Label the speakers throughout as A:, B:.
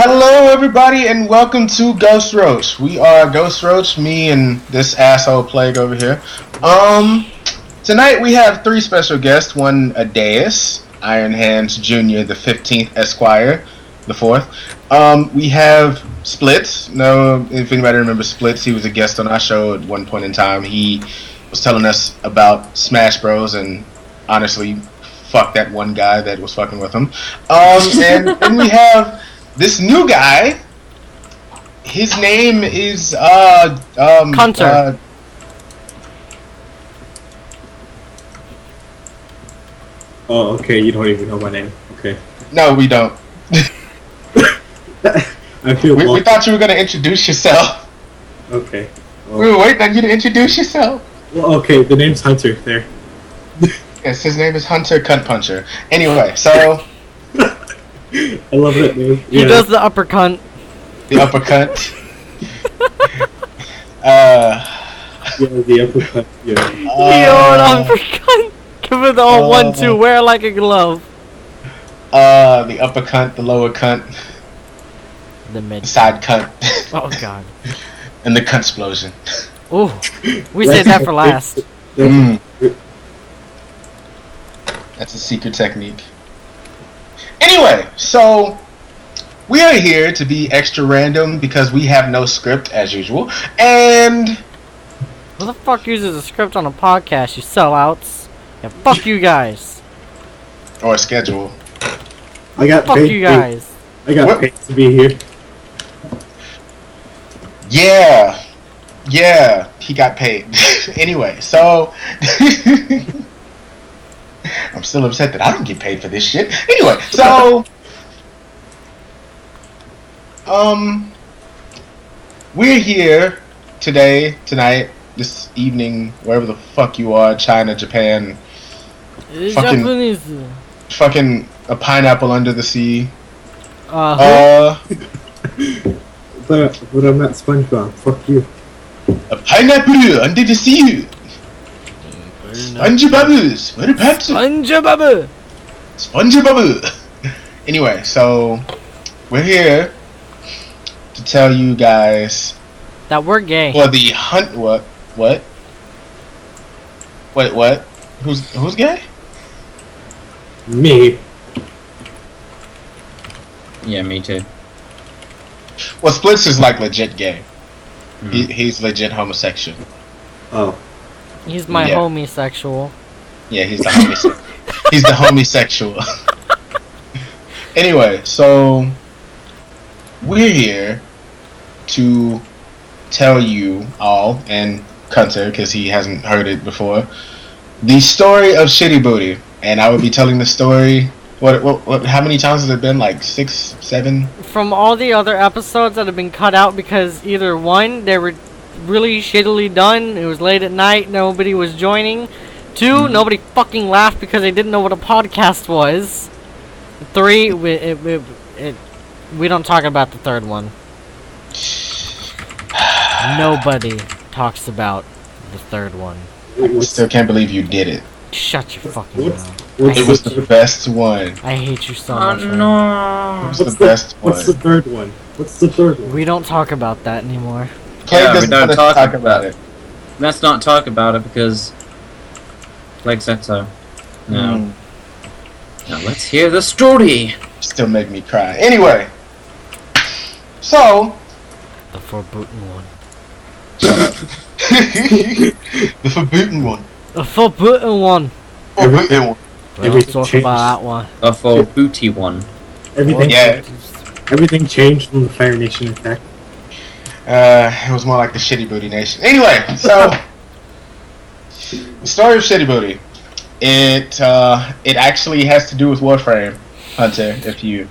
A: Hello, everybody, and welcome to Ghost Roach. We are Ghost Roach, me and this asshole Plague over here. Tonight we have three special guests. One, Adeus, Iron Hands Jr., the 15th Esquire, the 4th. We have Splits. No, if anybody remembers Splits, he was a guest on our show at one point in time. He was telling us about Smash Bros. And honestly, fuck that one guy that was fucking with him. And then we have this new guy. His name is
B: Hunter.
C: Oh, okay. You don't even know my name. Okay.
A: No, we don't.
C: I feel.
A: We thought you were gonna introduce yourself.
C: Okay. Well,
A: We were waiting on you to introduce yourself.
C: well, okay. The name's Hunter. There.
A: Yes, his name is Hunter Cunt Puncher. Anyway, so
C: I love that name.
B: He does the uppercut.
A: the uppercut.
C: Yeah, the uppercut. Yeah.
B: Yo, uppercut. Give it the all 1-2. Wear like a glove.
A: The uppercut, the lower cunt,
B: The
A: the
B: mid.
A: side cunt,
B: Oh god.
A: and the cunt explosion.
B: Ooh. We saved that for last.
A: Mm. That's a secret technique. Anyway, so we are here to be extra random because we have no script as usual, and
B: Who the fuck uses a script on a podcast, you sellouts? Yeah, fuck you guys.
A: or schedule.
C: I got
B: Fuck
C: paid.
B: you guys.
C: I got
A: What?
C: paid to be here.
A: Yeah, he got paid. Anyway, so I'm still upset that I don't get paid for this shit. Anyway, so we're here tonight, this evening, wherever the fuck you are, China, Japan, Fucking-
B: Japanese.
A: fucking a pineapple under the sea.
B: Who?
C: But I'm not SpongeBob. Fuck you.
A: A pineapple under the sea. SpongeBob, what about
B: SpongeBob.
A: SpongeBob. Anyway, so we're here to tell you guys
B: That we're gay.
A: for the hunt. What? Wait, what? Who's gay?
C: Me.
D: Yeah, me too.
A: Well, Splits is like legit gay.
D: Mm.
A: He's legit homosexual.
C: Oh.
B: He's my
A: Yeah.
B: homosexual.
A: Yeah, he's the homosexual. He's the homosexual. Anyway, so we're here to tell you all, and Cunter, because he hasn't heard it before, the story of Shitty Booty. And I will be telling the story. What? How many times has it been? Like 6, 7?
B: From all the other episodes that have been cut out because either one, they were really shittily done, it was late at night, nobody was joining. 2, nobody fucking laughed because they didn't know what a podcast was. 3, we don't talk about the third one. Nobody talks about the third one.
A: I still can't believe you did it.
B: Shut your fucking
C: What's-
B: mouth.
C: what's
A: It was the best one.
B: I hate you so
D: Oh
B: much. man.
A: It
D: no!
A: was the best one.
C: What's the third one? What's the third one?
B: We don't talk about that anymore.
A: Plague
D: Yeah, we
A: doesn't
D: don't
A: want to
D: talk
A: talk
D: about
A: about it.
D: Let's not talk about it because Plague said so. No.
A: Mm.
D: Now let's hear the story.
A: Still make me cry. Anyway, so
B: The forbidden one.
A: the forbidden one.
B: The forbidden one.
A: Forbidden one.
B: We
C: Everything
B: don't talk
C: changed.
B: about that one.
D: A full booty one.
C: Everything.
A: Yeah.
C: Everything changed when the Fire Nation attacked.
A: It was more like the Shitty Booty Nation. Anyway, so the story of Shitty Booty. It actually has to do with Warframe, Hunter. If you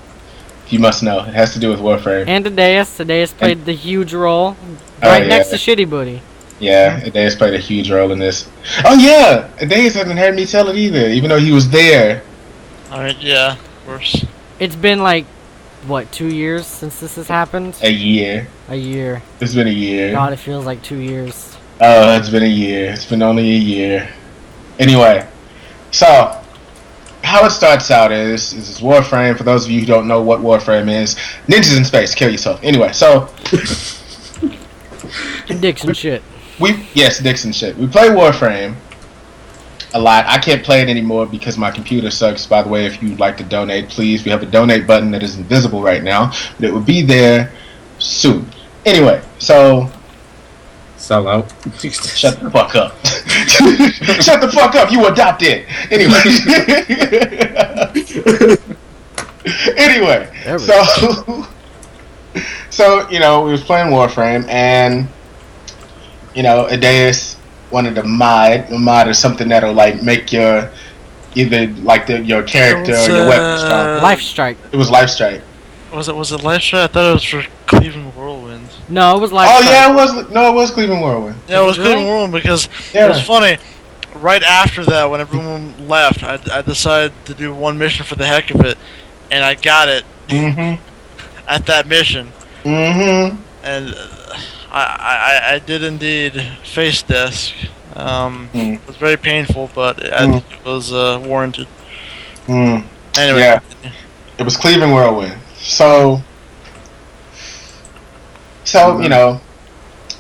A: must know, it has to do with Warframe.
B: And Adeus played the huge role
A: Oh,
B: right
A: yeah.
B: next to Shitty Booty.
A: Yeah, Adeus played a huge role in this. Oh yeah, Adeus hasn't heard me tell it either, even though he was there.
E: Alright, yeah, of course.
B: It's been like, what, 2 years since this has happened?
A: A year.
B: A year.
A: It's been a year.
B: God, it feels like 2 years.
A: Oh, it's been a year. It's been only a year. Anyway, so how it starts out is this Warframe. For those of you who don't know what Warframe is, ninjas in space, kill yourself. Anyway, so
B: Dixon shit.
A: Dixon shit. We play Warframe a lot. I can't play it anymore because my computer sucks. By the way, if you'd like to donate, please, we have a donate button that is invisible right now, but it will be there soon. Anyway, so
D: Sell out.
A: shut the fuck up. Shut the fuck up. You adopted. Anyway. Anyway, so you know, we was playing Warframe, and you know, Adeus wanted to mod is something that'll like make your either like your character or your weapon stronger.
B: Life Strike.
A: It was Life Strike.
E: Was it Life Strike? I thought it was for Cleveland Whirlwind.
B: No, it was Life Strike.
A: Yeah, it was. No, it was Cleveland Whirlwind.
E: Yeah, it was Cleveland Whirlwind because it was funny. Right after that, when everyone left, I decided to do one mission for the heck of it, and I got it at that mission. And I did indeed face desk. It was very painful, but I think it was warranted. Anyway,
A: yeah, it was Cleveland Whirlwind. So you know,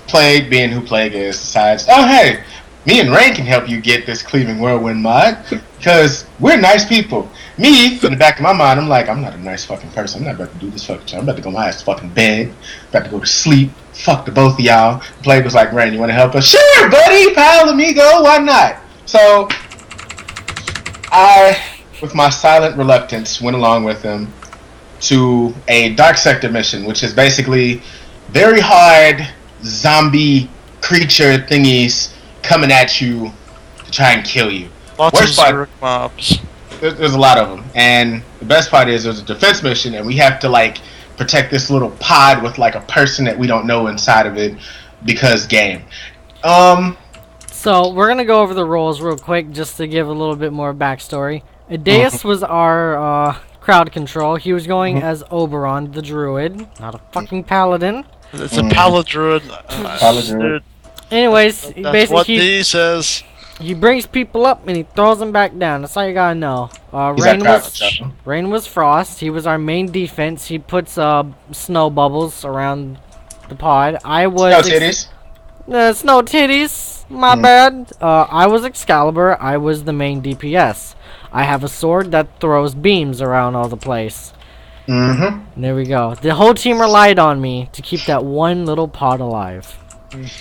A: Plague, being who Plague is, decides, oh hey, me and Rain can help you get this Cleveland Whirlwind mod because we're nice people. Me, in the back of my mind, I'm like, I'm not a nice fucking person. I'm not about to do this fucking shit. I'm about to go my ass to fucking bed. About to go to sleep. Fuck the both of y'all. Plague was like, Rain, you want to help us? Sure, buddy. Pal amigo. Why not? So I, with my silent reluctance, went along with him to a Dark Sector mission, which is basically very hard zombie creature thingies coming at you to try and kill you.
E: Lots of Zerg mobs.
A: There's a lot of them, and the best part is there's a defense mission, and we have to like protect this little pod with like a person that we don't know inside of it because game.
B: So we're gonna go over the roles real quick just to give a little bit more backstory. Adeus was our crowd control. He was going as Oberon, the druid, not a fucking paladin.
E: It's a paladruid.
A: Paladruid.
B: Anyways,
E: That's
B: basically
E: what he says.
B: he brings people up and he throws them back down. That's all you gotta know. Rain was Frost. He was our main defense. He puts snow bubbles around the pod. I was
A: Snow titties.
B: Snow titties. My bad. I was Excalibur. I was the main DPS. I have a sword that throws beams around all the place. There we go. The whole team relied on me to keep that one little pod alive.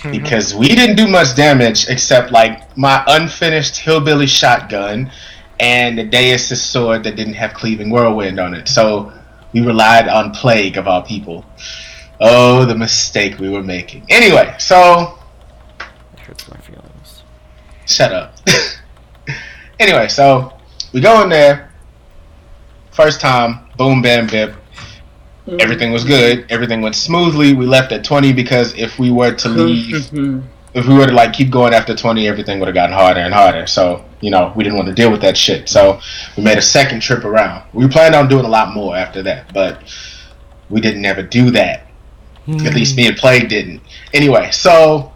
A: Because we didn't do much damage except like my unfinished hillbilly shotgun and the Deus' sword that didn't have Cleaving Whirlwind on it. So we relied on Plague of all people. Oh, the mistake we were making. Anyway, so
B: It hurts my feelings.
A: shut up. Anyway, so we go in there. First time, boom, bam, bip. Everything was good. Everything went smoothly. We left at 20 because if we were to leave, if we were to like keep going after 20, everything would have gotten harder and harder. So, you know, we didn't want to deal with that shit. So we made a second trip around. We planned on doing a lot more after that, but we didn't ever do that. At least me and Plague didn't. Anyway, so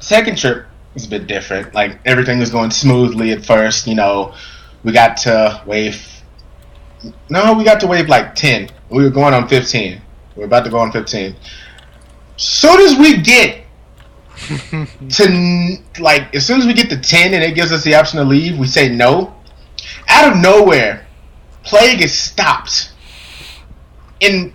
A: second trip was a bit different. Like everything was going smoothly at first. You know, we got to wave. No, we got to wave like 10. We were going on 15. We were about to go on 15. Soon as we get to like, as soon as we get to 10 and it gives us the option to leave, we say no. Out of nowhere, Plague is stopped in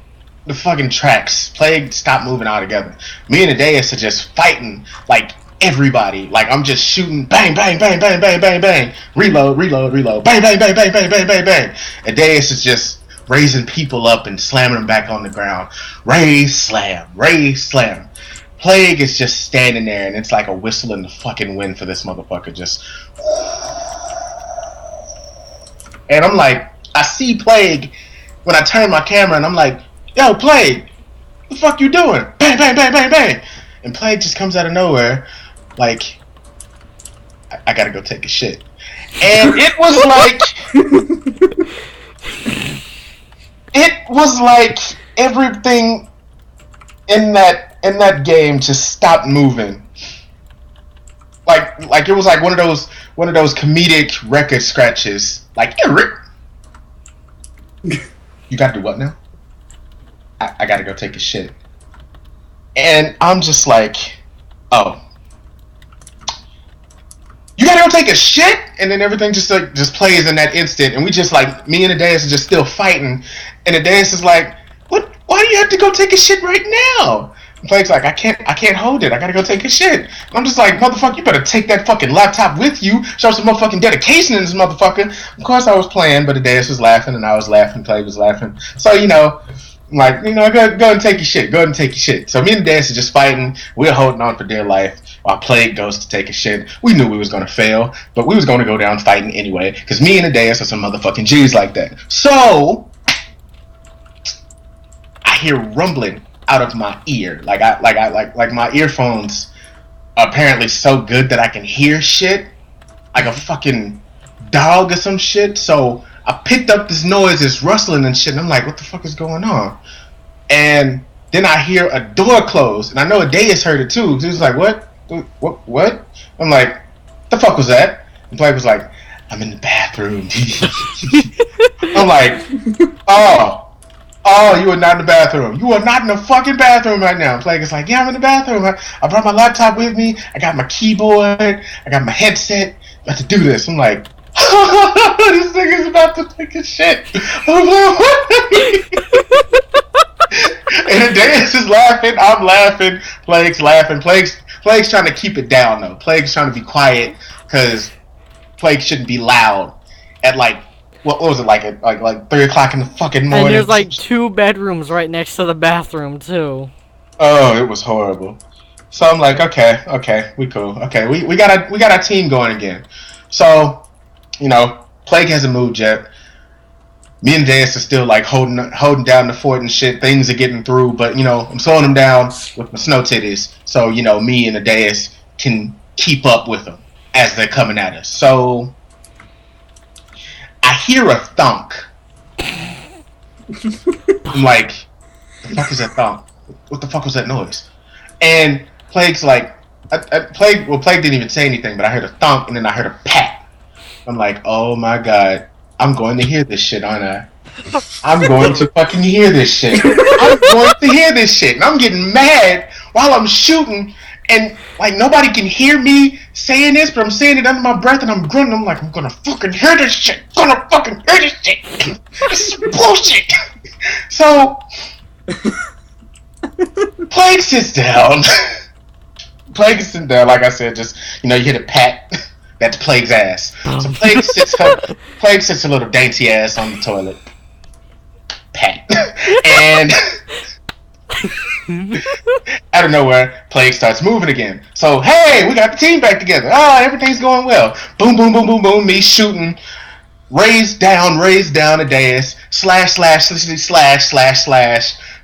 A: the fucking tracks. Plague stopped moving altogether. Me and Adeus are just fighting like everybody. Like I'm just shooting, bang, bang, bang, bang, bang, bang, bang, reload, reload, reload, bang, bang, bang, bang, bang, bang, bang, bang. Adeus is just raising people up and slamming them back on the ground. Raise, slam, raise, slam. Plague is just standing there, and it's like a whistle in the fucking wind for this motherfucker. Just, and I'm like, I see Plague when I turn my camera, and I'm like, yo, Plague, what the fuck you doing? Bang, bang, bang, bang, bang. And Plague just comes out of nowhere, like, I gotta go take a shit. And it was like, it was like everything in that game just stopped moving. like it was like one of those comedic record scratches. Like, yeah, Rick. You gotta do what now? I gotta go take a shit. And I'm just like, oh. You gotta go take a shit? And then everything just plays in that instant. And we just like, me and the dance is just still fighting. And the dance is like, what? Why do you have to go take a shit right now? And Plague's like, I can't hold it. I gotta go take a shit. And I'm just like, motherfucker, you better take that fucking laptop with you. Show some motherfucking dedication in this motherfucker. Of course I was playing, but the dance was laughing and I was laughing. Plague was laughing. So, you know, I'm like, you know, go and take your shit. Go ahead and take your shit. So me and the dance are just fighting. We're holding on for dear life. While Plague goes to take a shit. We knew we was gonna fail, but we was gonna go down fighting anyway, because me and the dance are some motherfucking G's like that. So I hear rumbling out of my ear. Like my earphones are apparently so good that I can hear shit like a fucking dog or some shit. So I picked up this noise, this rustling and shit, and I'm like, what the fuck is going on? And then I hear a door close, and I know Adeus heard it too. He was like, what? What? I'm like, the fuck was that? And Plague was like, I'm in the bathroom. I'm like, oh, you are not in the bathroom. You are not in the fucking bathroom right now. Plague is like, yeah, I'm in the bathroom. I brought my laptop with me. I got my keyboard. I got my headset. About to do this. I'm like, this nigga's about to take a shit. I'm like, what? And the dance is laughing. I'm laughing. Plague's laughing. Plague's trying to keep it down though. Plague's trying to be quiet because Plague shouldn't be loud at like what was it like at like 3 o'clock in the fucking morning.
B: And there's like 2 bedrooms right next to the bathroom too.
A: Oh, it was horrible. So I'm like, okay, we cool. Okay, we got our team going again. So, you know, Plague hasn't moved yet. Me and Dance are still like holding down the fort and shit. Things are getting through, but you know, I'm slowing them down with my snow titties. So, you know, me and the Dance can keep up with them as they're coming at us. So I hear a thunk. I'm like, the fuck is that thunk? What the fuck was that noise? And Plague's like, Plague didn't even say anything, but I heard a thunk and then I heard a pat. I'm like, oh my god. I'm going to hear this shit, aren't I? I'm going to fucking hear this shit. I'm going to hear this shit. And I'm getting mad while I'm shooting. And, like, nobody can hear me saying this, but I'm saying it under my breath and I'm grunting. I'm like, I'm going to fucking hear this shit. I'm going to fucking hear this shit. This is bullshit. So, Plague sits down. Plague is sitting down, like I said, just, you know, you hit a pat. That's Plague's ass. So Plague sits a little dainty ass on the toilet. Pat. And out of nowhere, Plague starts moving again. So, hey, we got the team back together. Everything's going well. Boom, boom, boom, boom, boom. Me shooting. Raise down a dais. Slash.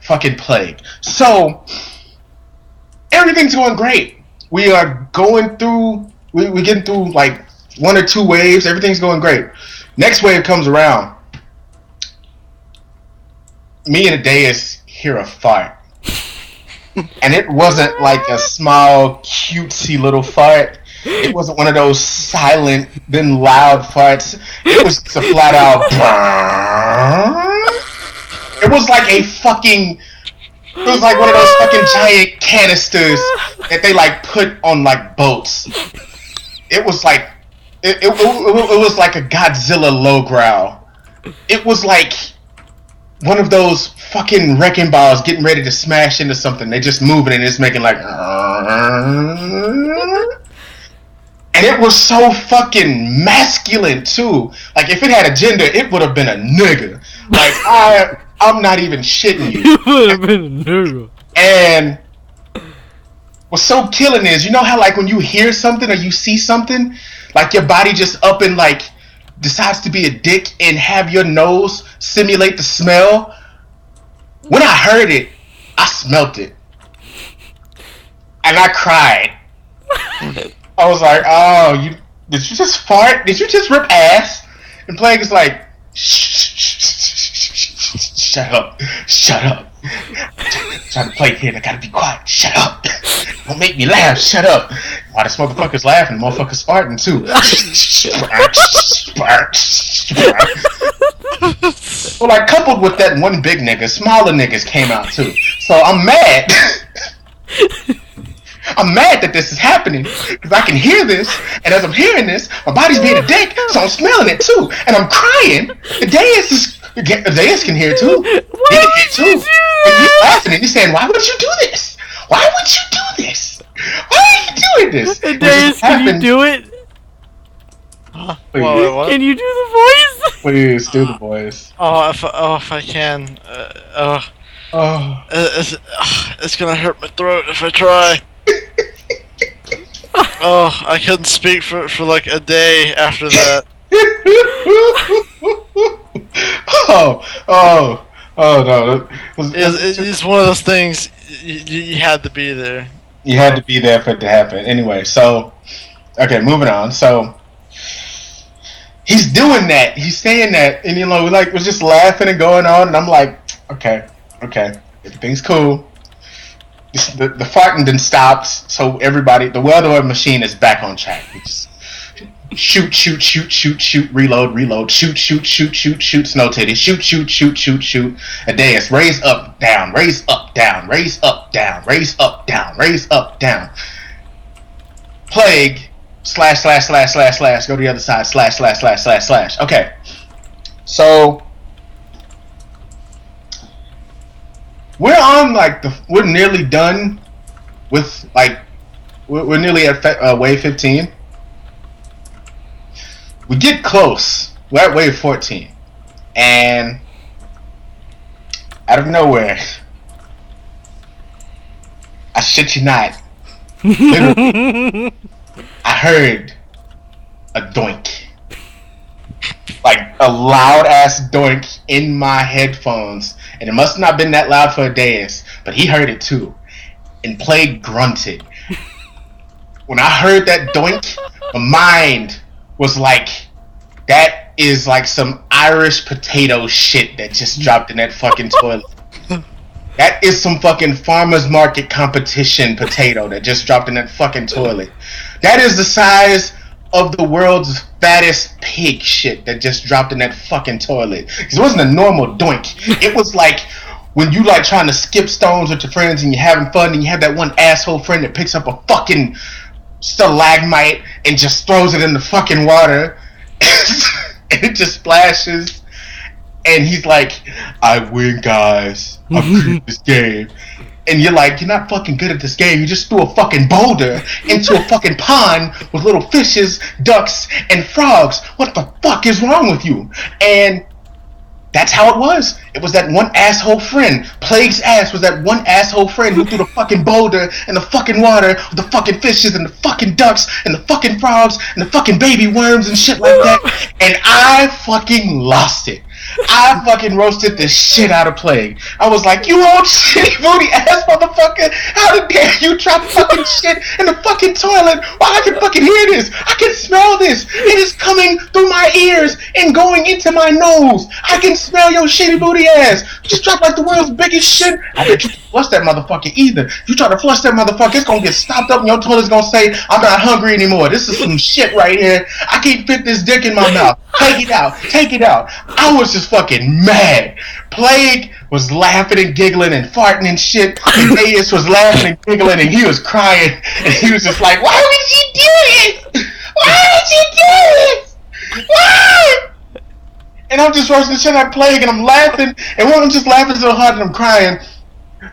A: Fucking Plague. So, everything's going great. We are going through... We're getting through like 1 or 2 waves. Everything's going great. Next wave comes around. Me and the dais hear a fart. And it wasn't like a small, cutesy little fart. It wasn't one of those silent, then loud farts. It was just a flat out. It was like a fucking... It was like one of those fucking giant canisters that they like put on like boats. It was like it was like a Godzilla low growl. It was like one of those fucking wrecking balls getting ready to smash into something. They just moving and it's making like, and it was so fucking masculine too. Like if it had a gender, it would have been a nigga. Like I'm not even shitting you.
B: It would have been a nigga.
A: And what's so killing is, you know how like when you hear something or you see something, like your body just up and like decides to be a dick and have your nose simulate the smell? When I heard it, I smelt it. And I cried. I was like, oh, did you just fart? Did you just rip ass? And Plague is like, shut up. I'm trying to play here and I gotta be quiet. Shut up. Don't make me laugh. Shut up. Why this motherfucker's laughing? Motherfucker's farting too. Well, like coupled with that one big nigga, smaller niggas came out too. So I'm mad. I'm mad that this is happening because I can hear this, and as I'm hearing this, my body's being a dick, so I'm smelling it too, and I'm crying. The Deus can hear too. He can hear too. And he's laughing and he's saying, "Why would you do this? Why would you do this? Why are you doing this?"
B: Deus, can you do it?
E: What?
B: Can you do the voice?
A: Please do the voice.
E: If I can. It's gonna hurt my throat if I try. I couldn't speak for like a day after that.
A: No!
E: It's one of those things. You had to be there.
A: You had to be there for it to happen. Anyway, so okay, moving on. So he's doing that. He's saying that, and we're just laughing and going on, and I'm like, okay, everything's cool. The farting then stops, so everybody, the well-oiled machine is back on track. We just shoot, reload, shoot, snow titty, shoot. Adeus, raise up, down, raise up, down, raise up, down, raise up, down, raise up, down. Plague, slash, go to the other side, slash. Okay, so we're on we're nearly done with we're nearly at wave 15. We get close. We're at wave 14, and out of nowhere, I shit you not, literally, I heard a doink, like a loud ass doink in my headphones, and it must not have been that loud for Adeus, but he heard it too, and Plague grunted. When I heard that doink, my mind was like, that is like some Irish potato shit that just dropped in that fucking toilet. That is some fucking farmer's market competition potato that just dropped in that fucking toilet. That is the size of the world's fattest pig shit that just dropped in that fucking toilet. Because it wasn't a normal doink. It was like when you trying to skip stones with your friends and you're having fun and you have that one asshole friend that picks up a fucking stalagmite and just throws it in the fucking water and it just splashes, and he's like, "I win, guys. I'm good at this game." And you're like, "You're not fucking good at this game. You just threw a fucking boulder into a fucking pond with little fishes, ducks, and frogs. What the fuck is wrong with you?" And that's how it was. It was that one asshole friend. Plague's ass was that one asshole friend who threw the fucking boulder in the fucking water with the fucking fishes and the fucking ducks and the fucking frogs and the fucking baby worms and shit like that. And I fucking lost it. I fucking roasted the shit out of Plague. I was like, "You old shitty booty ass motherfucker! How dare you drop fucking shit in the fucking toilet? Well, I can fucking hear this. I can smell this. It is coming through my ears and going into my nose. I can smell your shitty booty ass. You just dropped like the world's biggest shit. I bet you can flush that motherfucker either. If you try to flush that motherfucker, it's gonna get stopped up and your toilet's gonna say, 'I'm not hungry anymore. This is some shit right here. I can't fit this dick in my mouth. Take it out. Take it out.'" I was just fucking mad. Plague was laughing and giggling and farting and shit. And Deus was laughing and giggling and he was crying. And he was just like, "Why would you do it? Why would you do it? Why?" And I'm just roasting shit at Plague and I'm laughing. And when I'm just laughing so hard and I'm crying,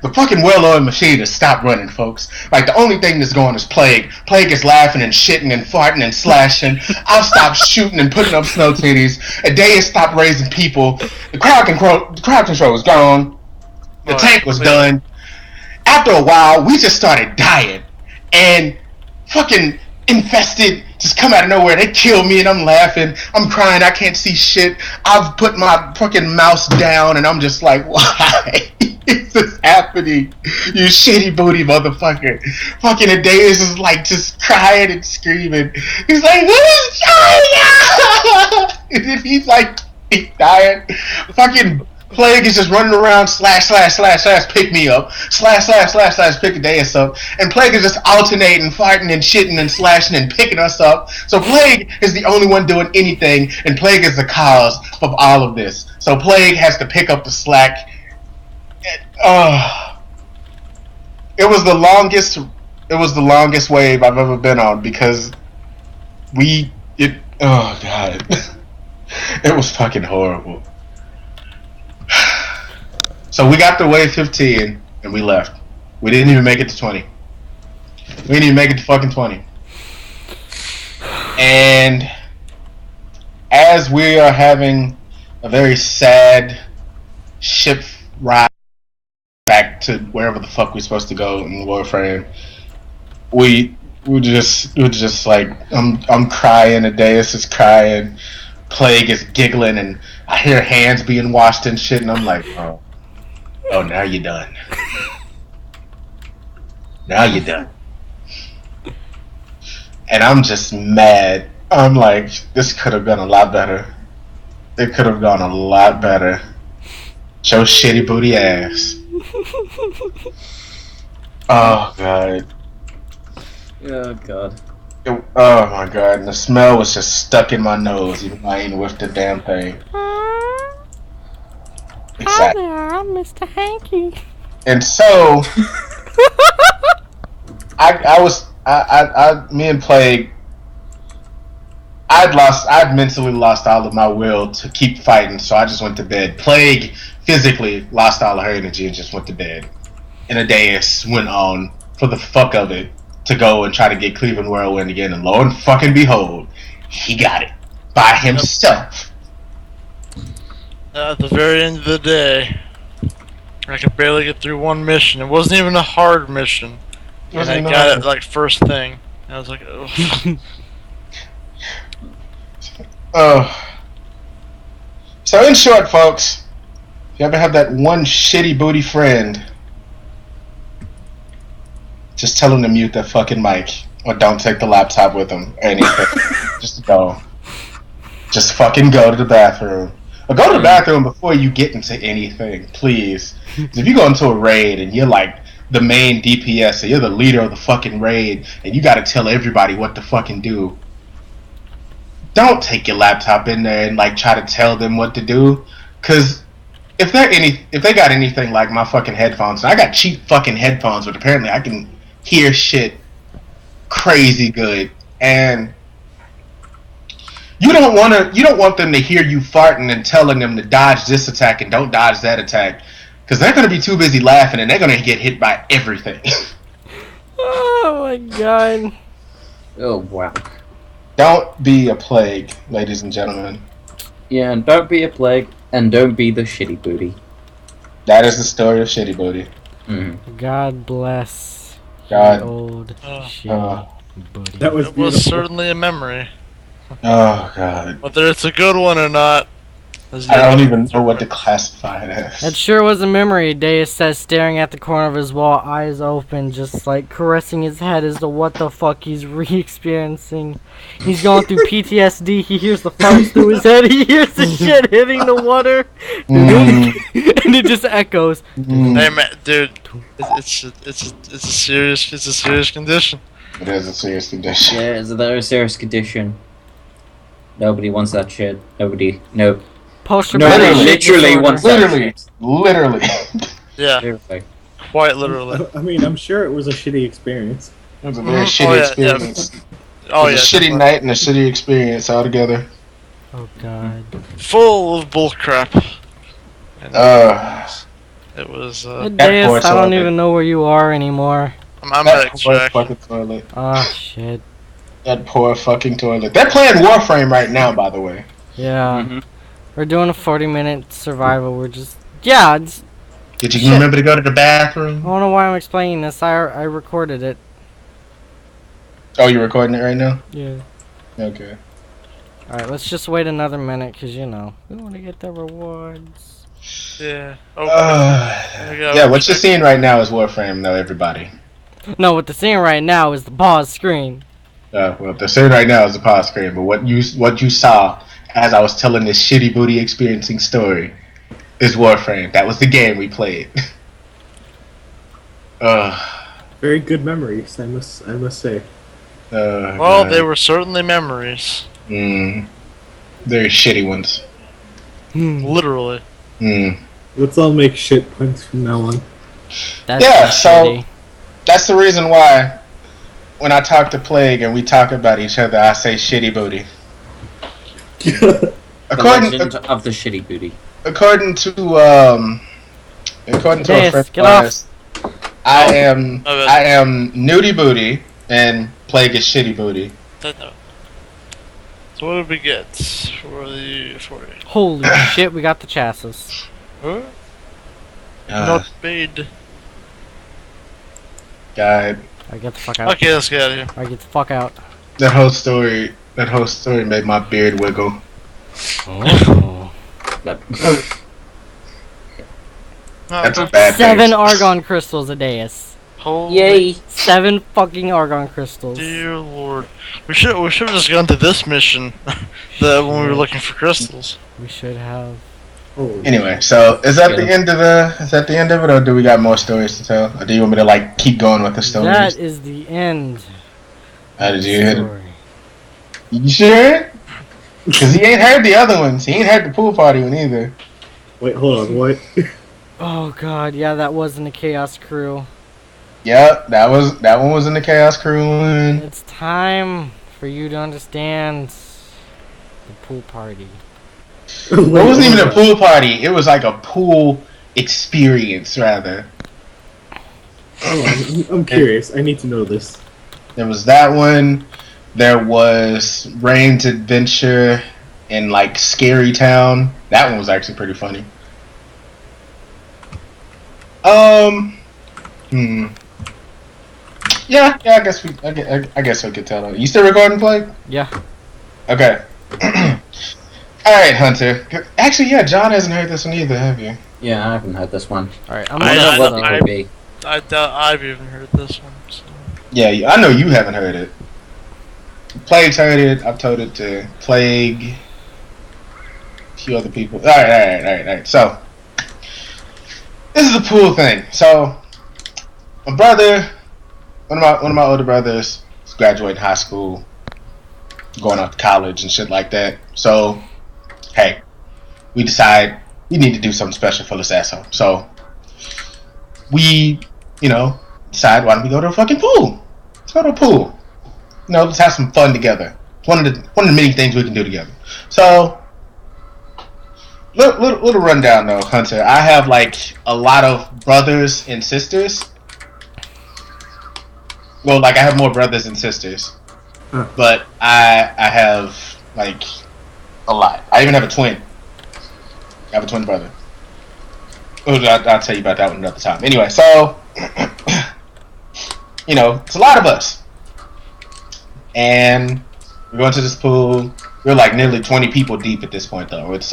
A: the fucking well-oiled machine has stopped running, folks. Like, the only thing that's going is Plague. Plague is laughing and shitting and farting and slashing. I've stopped shooting and putting up snow titties. Adeus stopped raising people. The crowd control was gone. The tank was done. After a while, we just started dying. And fucking infested just come out of nowhere. They kill me and I'm laughing. I'm crying. I can't see shit. I've put my fucking mouse down and I'm just like, why is this happening? You shitty booty motherfucker. Fucking Adeus is like just crying and screaming. He's like, "What is China?" And he's like, he's dying. Fucking Plague is just running around, slash, pick me up, slash, pick Deus up, and Plague is just alternating, fighting and shitting and slashing and picking us up. So Plague is the only one doing anything, and Plague is the cause of all of this. So Plague has to pick up the slack. It was the longest wave I've ever been on because oh god, it was fucking horrible. So we got to wave 15 and we left. We didn't even make it to 20. We didn't even make it to fucking 20. And as we are having a very sad ship ride back to wherever the fuck we're supposed to go in Warframe, we're just like I'm crying, Adeus is crying, Plague is giggling, and I hear hands being washed and shit, and I'm like, oh, now you're done. Now you're done. And I'm just mad. I'm like, this could have been a lot better. It could have gone a lot better. Show shitty booty ass. Oh god.
D: Oh god.
A: Oh my god. And the smell was just stuck in my nose, even though I ain't whiffed the damn thing. Exactly.
B: Hi there, I'm Mr. Hanky.
A: And so, me and Plague, I'd mentally lost all of my will to keep fighting, so I just went to bed. Plague physically lost all of her energy and just went to bed. And Adeus went on, for the fuck of it, to go and try to get Cleveland Whirlwind again, and lo and fucking behold, he got it. By himself.
E: At the very end of the day, I could barely get through one mission. It wasn't even a hard mission. And I got it like first thing. I was like,
A: oh. So in short, folks, if you ever have that one shitty booty friend, just tell him to mute that fucking mic, or don't take the laptop with him, or anything. Just go. Just fucking go to the bathroom. Or go to the bathroom before you get into anything, please. If you go into a raid and you're like the main DPS, or you're the leader of the fucking raid, and you gotta tell everybody what to fucking do, don't take your laptop in there and like try to tell them what to do. Cause if they got anything like my fucking headphones, and I got cheap fucking headphones, but apparently I can hear shit crazy good, and you don't want them to hear you farting and telling them to dodge this attack and don't dodge that attack, because they're gonna be too busy laughing and they're gonna get hit by everything.
B: Oh my god.
D: Oh wow.
A: Don't be a plague, ladies and gentlemen.
D: Yeah, and don't be a plague, and don't be the shitty booty.
A: That is the story of Shitty Booty.
B: God bless.
A: God.
B: Old shitty booty.
C: That was
E: it
C: beautiful.
E: was certainly a memory.
A: Oh god.
E: Whether it's a good one or not.
A: I don't even know what to classify it as.
B: That sure was a memory, Deus says, staring at the corner of his wall, eyes open, just like caressing his head as to what the fuck he's re-experiencing. He's going through PTSD, he hears the farts through his head, he hears the shit hitting the water, and it just echoes.
E: Hey man, dude, it's a serious condition.
A: It is a serious condition.
D: Yeah, it's a very serious condition. Nobody wants that shit. Nobody. No.
B: Post-traumatic
D: Literally wants that shit.
A: Literally.
E: Yeah,
D: Seriously.
E: quite literally.
C: I mean, I'm sure it was a shitty experience.
A: It was a very shitty experience.
E: Oh
A: It
E: yeah,
A: was a shitty night and a shitty experience altogether.
B: Oh god.
E: full of bullcrap. It was.
B: Deus, I don't even know where you are anymore.
E: I'm
A: that
E: at
A: poor
E: extract.
A: fucking toilet.
B: Oh shit.
A: That poor fucking toilet. They're playing Warframe right now, by the way.
B: Yeah. We're doing a 40-minute survival. We're just... Yeah, it's...
A: Did you remember to go to the bathroom?
B: I don't know why I'm explaining this. I recorded it.
A: Oh, you're recording it right now?
B: Yeah.
A: Okay.
B: Alright, let's just wait another minute, because, you know, we want to get the rewards.
E: Yeah.
A: Yeah, what you're seeing right now is Warframe, though, everybody.
B: No, what they're seeing right now is the pause screen.
A: Well, what they're seeing right now is the pause screen, but what you saw as I was telling this shitty booty experiencing story is Warframe. That was the game we played.
C: Very good memories, I must say.
E: Well,
A: God.
E: they were certainly memories.
A: Very shitty ones.
E: Literally.
C: Let's all make shit puns from now on.
B: That's
A: Yeah,
B: just
A: so
B: shitty.
A: that's the reason why when I talk to Plague and we talk about each other, I say shitty booty.
D: The
A: According
D: legend of the shitty booty.
A: according to a friend
B: Yes,
A: of
B: get off.
A: ours, I am nudie booty and Plague is shitty booty.
E: So what did we get for the 40?
B: Holy shit, we got the chassis.
E: Huh?
A: Uh,
E: Not paid.
A: God,
B: Alright, get the fuck out.
E: Okay, let's get out of here.
B: Alright, get the fuck out.
A: that whole story made my beard wiggle.
B: Oh.
A: That's a bad
B: 7
A: face.
B: argon crystals a dais.
E: Holy
D: Yay!
B: 7 fucking argon crystals.
E: dear lord. We should have just gone to this mission when we were looking for crystals.
B: We should have.
C: Oh,
A: Anyway, so is that the
D: Yeah.
A: end of it, or do we got more stories to tell, or do you want me to like keep going with the stories?
B: That is the end.
A: How did you hit it?
B: Story.
A: You sure? Because he ain't heard the other ones. He ain't heard the pool party one either.
C: wait, hold on, what?
B: Oh god, yeah, that was in the Chaos Crew.
A: Yep, that one was in the Chaos Crew one.
B: It's time for you to understand the pool party.
A: It wasn't even a pool party. It was like a pool experience, rather.
C: Oh, I'm curious. I need to know this.
A: There was that one. There was Rain's Adventure in like Scary Town. That one was actually pretty funny. Yeah, I guess I guess we could tell that. You still recording, Play?
B: Yeah.
A: Okay. Alright, Hunter. Actually, yeah, John hasn't heard this one either, have you?
D: Yeah, I haven't heard this one.
B: Alright, I'm
E: I
B: gonna
E: know
B: go.
E: what
D: It would be.
E: I doubt I've even heard this one. So.
A: Yeah, I know you haven't heard it. Plague's heard it. I've told it to Plague. A few other people. Alright. So, this is a pool thing. So, my brother, one of my older brothers, is graduating high school, going off to college and shit like that. So, hey, we decide we need to do something special for this asshole. So, we, decide why don't we go to a fucking pool? Let's go to a pool. Let's have some fun together. It's one of the many things we can do together. So, little rundown though, Hunter. I have like a lot of brothers and sisters. Well, like I have more brothers and sisters, but I have like a lot. I even have a twin. I have a twin brother. I'll tell you about that one another time. Anyway, so it's a lot of us. And we're going to this pool. We're like nearly 20 people deep at this point, though. It's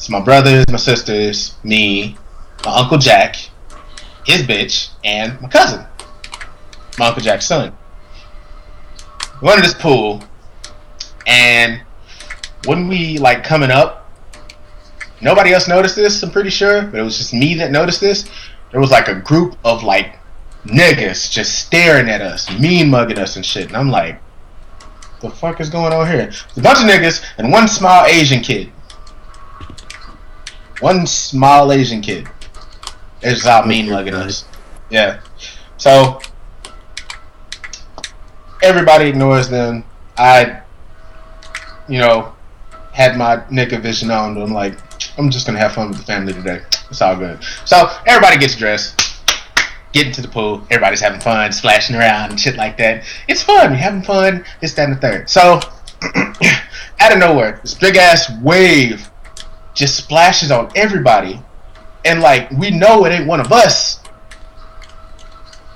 A: my brothers, my sisters, me, my Uncle Jack, his bitch, and my cousin, my Uncle Jack's son. We went to this pool, and when we coming up, nobody else noticed this, I'm pretty sure, but it was just me that noticed this. There was like a group of niggas just staring at us, mean mugging us and shit. And I'm like, the fuck is going on here? There's a bunch of niggas and one small Asian kid. It's just how mean mugging us. Yeah. So everybody ignores them. I, had my nigga vision on. I'm like, I'm just gonna have fun with the family today. It's all good. So everybody gets dressed. Get into the pool, everybody's having fun, splashing around and shit like that. It's fun, we're having fun, this, that, and the third. So, out of nowhere, this big ass wave just splashes on everybody. And we know it ain't one of us.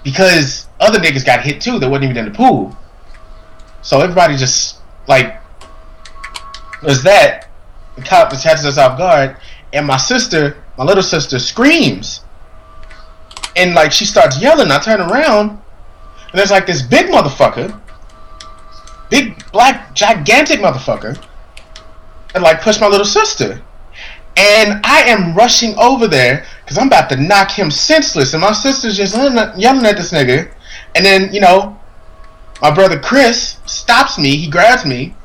A: Because other niggas got hit too that wasn't even in the pool. So everybody just, there's that. The cop just catches us off guard. And my little sister screams. And she starts yelling. I turn around, and there's this big motherfucker, big black gigantic motherfucker, and pushed my little sister. And I am rushing over there because I'm about to knock him senseless. And my sister's just yelling at this nigga. And then, my brother Chris stops me. He grabs me.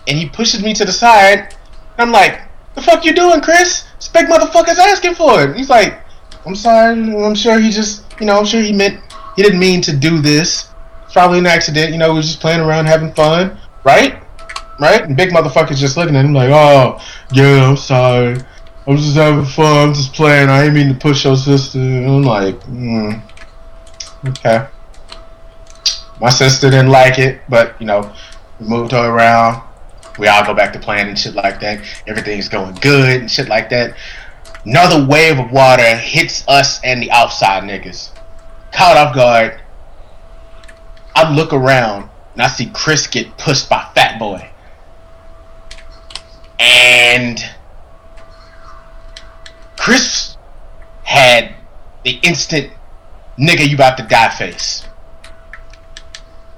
A: And he pushes me to the side. And I'm like, the fuck you doing, Chris? This big motherfucker's asking for it. And he's like, I'm sorry. I'm sure he just, I'm sure he didn't mean to do this. It's probably an accident. We were just playing around having fun. Right? And big motherfucker's just looking at him like, oh, yeah, I'm sorry. I'm just having fun. I'm just playing. I ain't mean to push your sister. And I'm like, okay. My sister didn't like it, but, we moved her around. We all go back to playing and shit like that. Everything's going good and shit like that. Another wave of water hits us and the outside niggas. Caught off guard. I look around and I see Chris get pushed by Fat Boy. And Chris had the instant nigga you about to die face.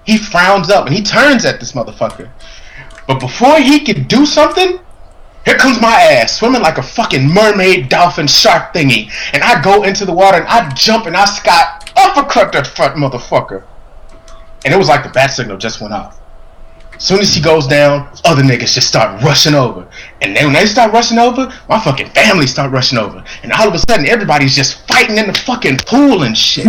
A: He frowns up and he turns at this motherfucker. But before he could do something, here comes my ass swimming like a fucking mermaid, dolphin, shark thingy. And I go into the water and I jump and I uppercut that fat motherfucker. And it was like the bat signal just went off. As soon as he goes down, other niggas just start rushing over. And then when they start rushing over, my fucking family start rushing over. And all of a sudden, everybody's just fighting in the fucking pool and shit.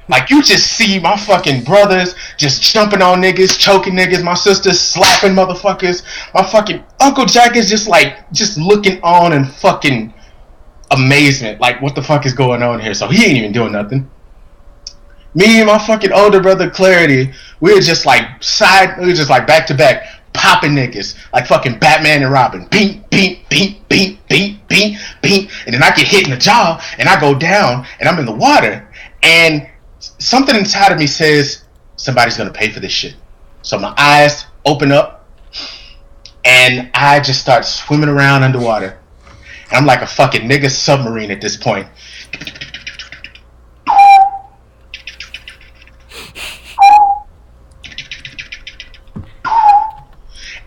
A: Like, you just see my fucking brothers just jumping on niggas, choking niggas, my sisters slapping motherfuckers. My fucking Uncle Jack is just looking on in fucking amazement. Like, what the fuck is going on here? So he ain't even doing nothing. Me and my fucking older brother Clarity, we were just back to back, popping niggas like fucking Batman and Robin. Beat, beat, beat, beat, beat, beat, beat. And then I get hit in the jaw and I go down and I'm in the water. And something inside of me says, somebody's gonna pay for this shit. So my eyes open up and I just start swimming around underwater. And I'm like a fucking nigga submarine at this point.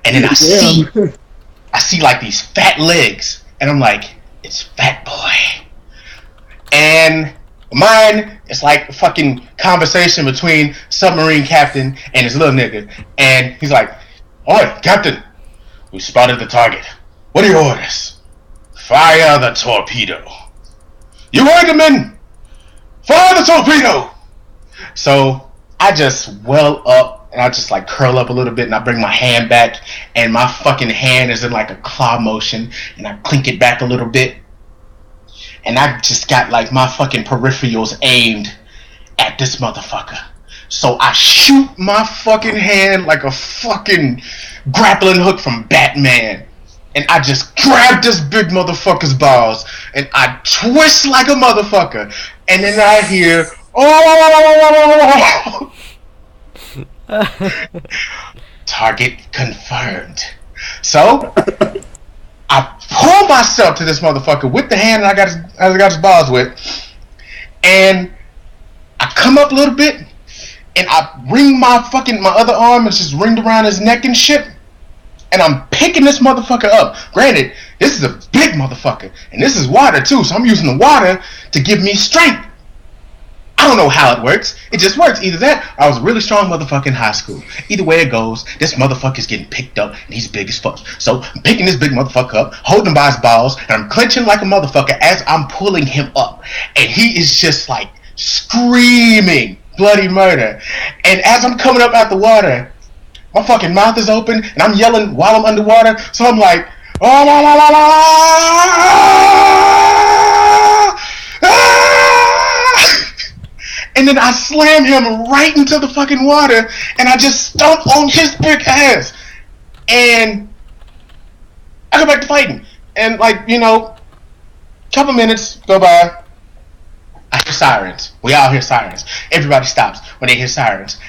A: And then I see like these fat legs, and I'm like, it's Fat Boy. And mine, it's like a fucking conversation between submarine captain and his little nigga. And he's like, oi, Captain, we spotted the target. What are your orders? Fire the torpedo. You heard the men. Fire the torpedo. So I just well up. And I just curl up a little bit and I bring my hand back and my fucking hand is in like a claw motion and I clink it back a little bit. And I just got my fucking peripherals aimed at this motherfucker. So I shoot my fucking hand like a fucking grappling hook from Batman. And I just grab this big motherfucker's balls and I twist like a motherfucker. And then I hear, oh! Target confirmed. So I pull myself to this motherfucker with the hand that I got his balls with, and I come up a little bit, and I ring my other arm is just ringed around his neck and shit, and I'm picking this motherfucker up. Granted, this is a big motherfucker, and this is water too, so I'm using the water to give me strength. I don't know how it works. It just works. Either that, or I was a really strong motherfucker in high school. Either way it goes, this motherfucker's getting picked up, and he's big as fuck. So I'm picking this big motherfucker up, holding him by his balls, and I'm clenching like a motherfucker as I'm pulling him up. And he is just screaming bloody murder. And as I'm coming up out the water, my fucking mouth is open, and I'm yelling while I'm underwater. So I'm like, oh la la la la, ah! And then I slam him right into the fucking water, and I just stomp on his big ass. And I go back to fighting. And couple minutes go by. I hear sirens. We all hear sirens. Everybody stops when they hear sirens.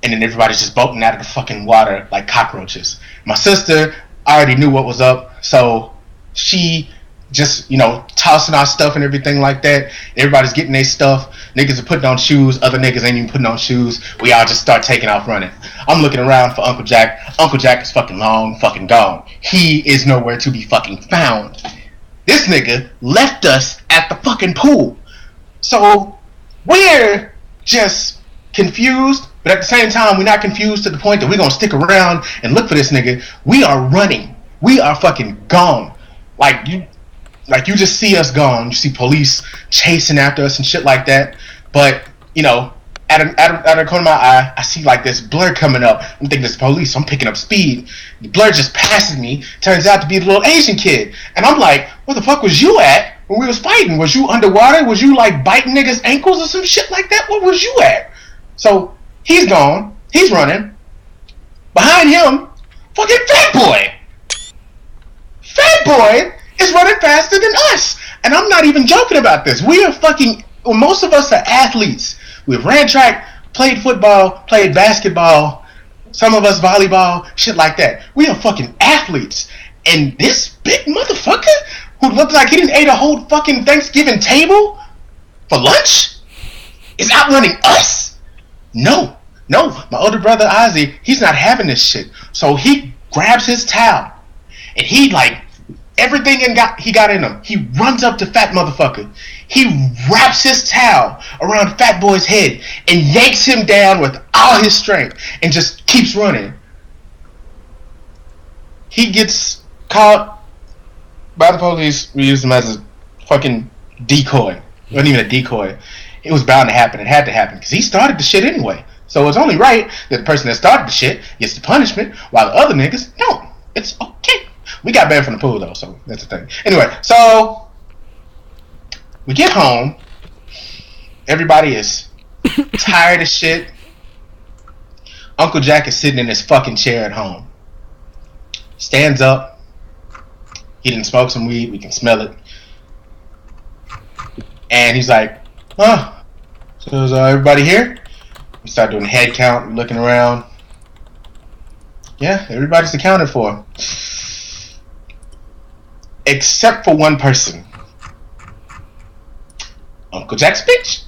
A: And then everybody's just bolting out of the fucking water like cockroaches. My sister already knew what was up, so she just, tossing our stuff and everything like that. Everybody's getting their stuff. Niggas are putting on shoes. Other niggas ain't even putting on shoes. We all just start taking off running. I'm looking around for Uncle Jack. Uncle Jack is fucking long fucking gone. He is nowhere to be fucking found. This nigga left us at the fucking pool. So we're just confused, but at the same time, we're not confused to the point that we're gonna stick around and look for this nigga. We are running. We are fucking gone. Like you just see us gone. You see police chasing after us and shit like that. But out of the corner of my eye, I see like this blur coming up. I'm thinking it's police. So I'm picking up speed. The blur just passes me. Turns out to be the little Asian kid. And I'm like, where the fuck was you at when we was fighting? Was you underwater? Was you like biting niggas' ankles or some shit like that? Where was you at? So he's gone. He's running. Behind him, fucking Fat Boy. Fat Boy is running faster than us. And I'm not even joking about this. We are most of us are athletes. We've ran track, played football, played basketball, some of us volleyball, shit like that. We are fucking athletes. And this big motherfucker who looked like he didn't ate a whole fucking Thanksgiving table for lunch is outrunning us. No, my older brother Ozzy, he's not having this shit. So he grabs his towel and he everything he got in him. He runs up to Fat Motherfucker. He wraps his towel around Fat Boy's head and yanks him down with all his strength and just keeps running. He gets caught by the police. We used him as a fucking decoy. It wasn't even a decoy. It was bound to happen. It had to happen because he started the shit anyway. So it's only right that the person that started the shit gets the punishment while the other niggas don't. It's okay. We got banned from the pool though, so that's the thing. Anyway, so we get home. Everybody is tired as shit. Uncle Jack is sitting in his fucking chair at home. Stands up. He didn't smoke some weed. We can smell it. And he's like, so is everybody here? We start doing a head count. We're looking around. Yeah, everybody's accounted for. Except for one person. Uncle Jack's bitch.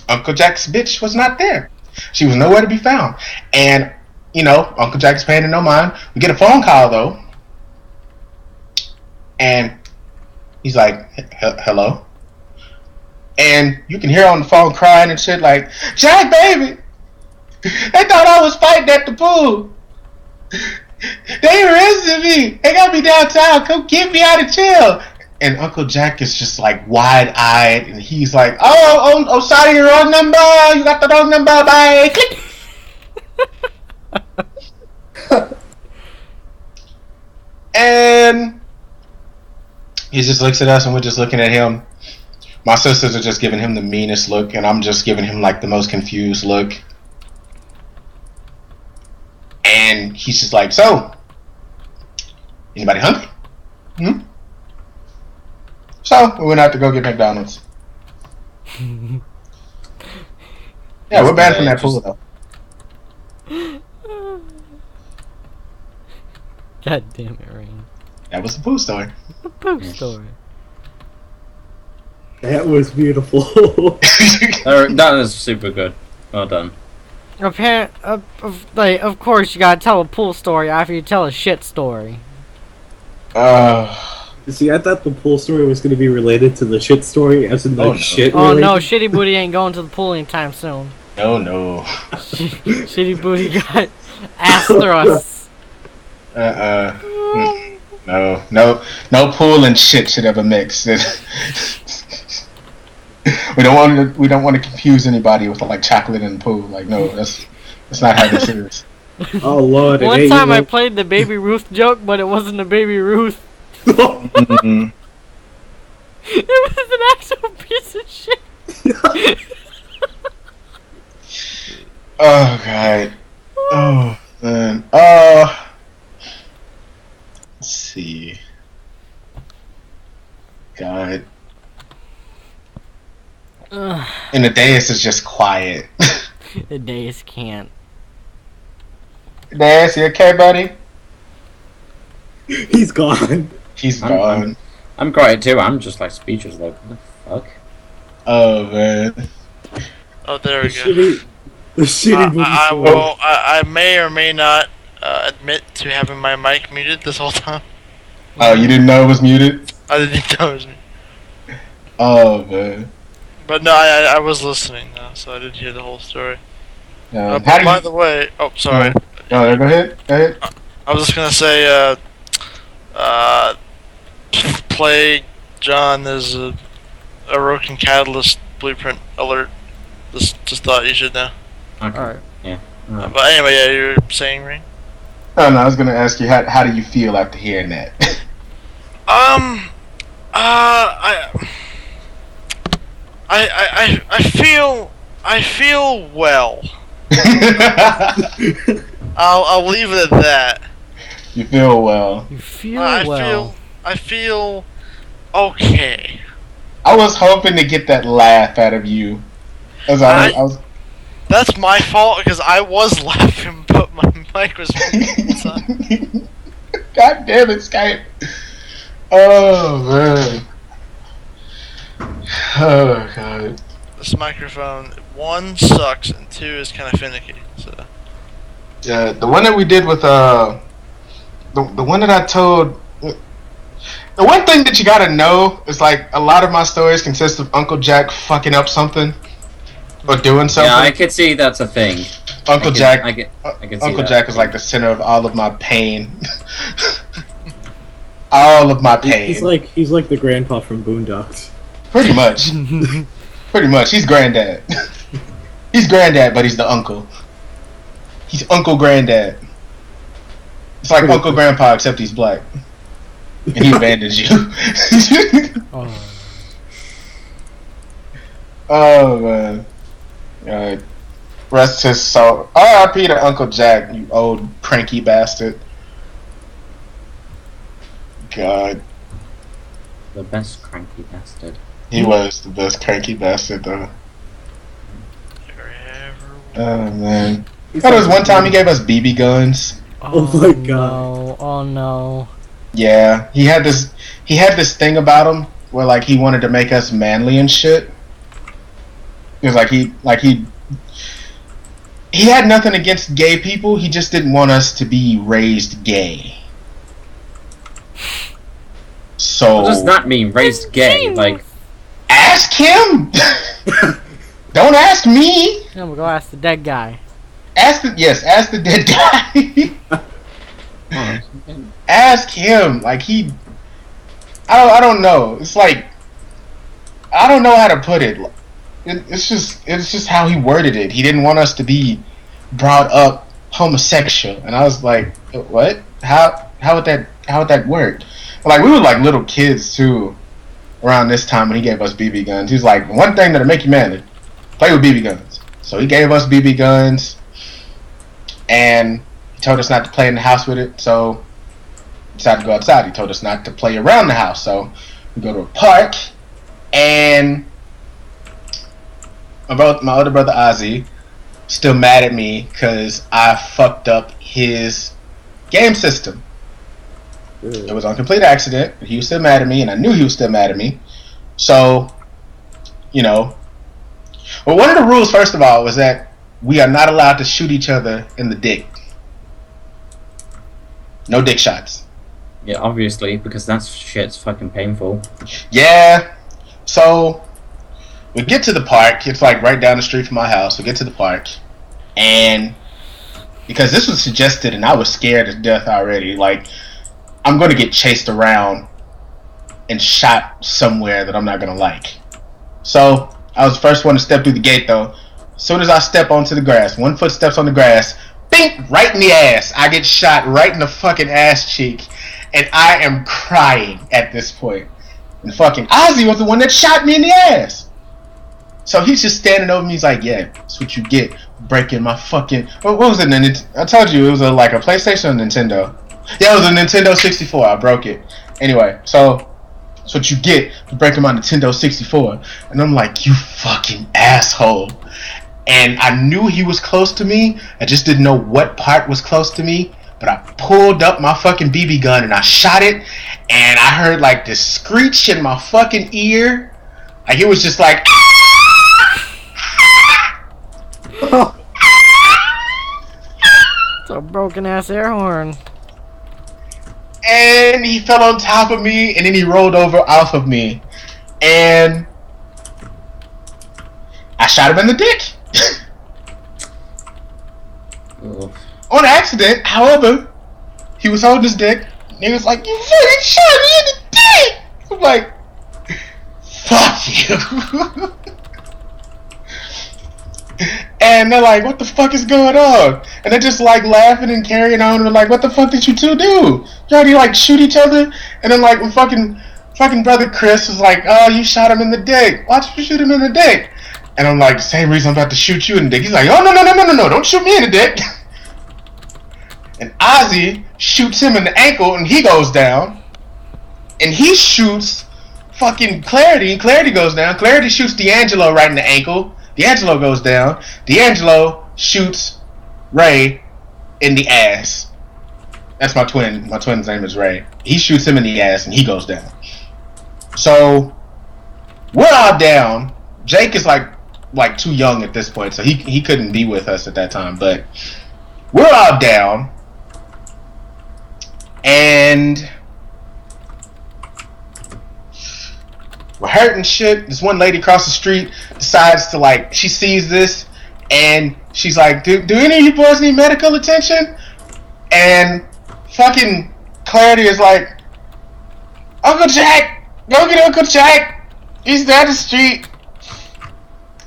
A: Uncle Jack's bitch was not there. She was nowhere to be found. And, Uncle Jack's paying no mind. We get a phone call, though. And he's like, hello? And you can hear on the phone crying and shit like, Jack, baby! They thought I was fighting at the pool. They arrested me. They got me downtown. Come get me out of jail. And Uncle Jack is just like wide-eyed, and he's like, "Oh, sorry, wrong number. You got the wrong number. Bye." Click. And he just looks at us, and we're just looking at him. My sisters are just giving him the meanest look, and I'm just giving him like the most confused look. And he's just like, so, anybody hungry? So, we went out to go get McDonald's. Yeah, we're banned from that pool, though.
B: God damn it, Rain.
A: That was the poo story.
B: The poo story.
C: That was beautiful.
D: That was super good. Well done.
B: Of course, you gotta tell a pool story after you tell a shit story.
C: See, I thought the pool story was going to be related to the shit story, as in shit.
B: Oh no, Shitty Booty ain't going to the pool anytime soon.
A: No.
B: Shitty Booty got ass thrusts.
A: No pool and shit should ever mix. We don't want to confuse anybody with like chocolate in the pool. Like, no, that's not how this is.
C: Oh Lord!
B: One time I played the Baby Ruth joke, but it wasn't a Baby Ruth.
A: Mm-hmm.
B: It was an actual piece of shit.
A: Oh god. Oh man. Let's see. God. And the dais is just quiet.
B: The dais can't.
A: Dais, you okay, buddy?
C: He's gone.
A: He's gone.
D: I'm quiet too. I'm just like speechless. Like, what the fuck?
A: Oh man.
E: Oh, there we go.
C: The shitty movie story.
E: I may or may not admit to having my mic muted this whole time.
A: Oh, you didn't know it was muted?
E: I didn't know it was muted.
A: Oh man.
E: But no, I was listening though, so I did hear the whole story. By the way, sorry.
A: No, go ahead.
E: I was just gonna say, play John as a Roken Catalyst blueprint alert. Just thought you should know.
D: Okay.
B: Alright.
D: Yeah.
E: But anyway, yeah, you were saying, Ring?
A: Oh no, I was gonna ask you how do you feel after hearing that?
E: I feel well. I'll leave it at that.
A: You feel well.
B: You feel well.
E: I feel okay.
A: I was hoping to get that laugh out of you. As I was.
E: That's my fault because I was laughing, but my mic was muted.
A: God damn it, Skype. Oh man. Oh god.
E: This microphone, 1 sucks and 2 is kind of finicky. So.
A: Yeah, the one that we did with the one that I told. The one thing that you gotta know is like a lot of my stories consist of Uncle Jack fucking up something or doing something.
D: Yeah, I could see that's a thing.
A: Uncle Jack is
D: that.
A: like the center of all of my pain. All of my pain.
C: He's like the grandpa from Boondocks.
A: Pretty much. Pretty much. He's granddad. He's granddad, but he's the uncle. He's Uncle Granddad. It's like Uncle Grandpa, except he's black. And he abandons you. Oh man. Rest his soul. R.I.P. to Uncle Jack, you old cranky bastard. God.
D: The best cranky bastard.
A: He was the best cranky bastard though. Oh man. There was one time he gave us BB guns.
C: Oh my god.
B: No. Oh no.
A: Yeah, he had this thing about him where like he wanted to make us manly and shit. It was he had nothing against gay people. He just didn't want us to be raised gay. So
D: what does that mean? Raised gay? Like,
A: ask him. Don't ask me.
B: I'm gonna go ask the dead guy.
A: Ask the dead guy. Ask him. Like I don't know. It's like I don't know how to put it. It's just how he worded it. He didn't want us to be brought up homosexual, and I was like, what? How would that work? Like we were like little kids too, around this time when he gave us BB guns. He was like, one thing that'll make you manly, play with BB guns. So he gave us BB guns, and he told us not to play in the house with it. So we decided to go outside. He told us not to play around the house. So we go to a park, and my older brother Ozzy still mad at me because I fucked up his game system. It was on complete accident. He was still mad at me, and I knew he was still mad at me. So, well, one of the rules, first of all, was that we are not allowed to shoot each other in the dick. No dick shots.
D: yeah, obviously, because that shit's fucking painful.
A: Yeah. So we get to the park. It's like right down the street from my house. We get to the park, and because this was suggested, and I was scared to death already. Like, I'm going to get chased around and shot somewhere that I'm not going to like. So I was the first one to step through the gate, though. As soon as I step onto the grass, one foot steps on the grass, bink, right in the ass. I get shot right in the fucking ass cheek, and I am crying at this point. And fucking Ozzy was the one that shot me in the ass. So he's just standing over me. He's like, yeah, that's what you get, breaking my fucking... What was it? I told you it was like a PlayStation or Nintendo. Yeah, it was a Nintendo 64. I broke it. Anyway, so that's what you get for breaking my Nintendo 64. And I'm like, you fucking asshole. And I knew he was close to me. I just didn't know what part was close to me. but I pulled up my fucking BB gun and I shot it, and I heard like this screech in my fucking ear. Like it was just like.
B: It's a broken ass air horn.
A: And he fell on top of me, and then he rolled over off of me, and I shot him in the dick. On accident, however, he was holding his dick, and he was like, "You fucking shot me in the dick!" I'm like, "Fuck you." And they're like, "What the fuck is going on?" And they're just like laughing and carrying on. And they're like, "What the fuck did you two do? You already like shoot each other?" And then like when fucking brother Chris was like, "Oh, you shot him in the dick. Why did you shoot him in the dick?" And I'm like, "Same reason I'm about to shoot you in the dick." He's like, "Oh no, don't shoot me in the dick." And Ozzy shoots him in the ankle, and he goes down. And he shoots fucking Clarity, and Clarity goes down. Clarity shoots D'Angelo right in the ankle. D'Angelo goes down. D'Angelo shoots Ray in the ass. That's my twin. My twin's name is Ray. He shoots him in the ass, and he goes down. So we're all down. Jake is like too young at this point, so he couldn't be with us at that time. But we're all down, and we're hurting shit. This one lady across the street decides to like, she sees this and she's like, do any of you boys need medical attention? And fucking Clarity is like, "Uncle Jack, go get Uncle Jack. He's down the street."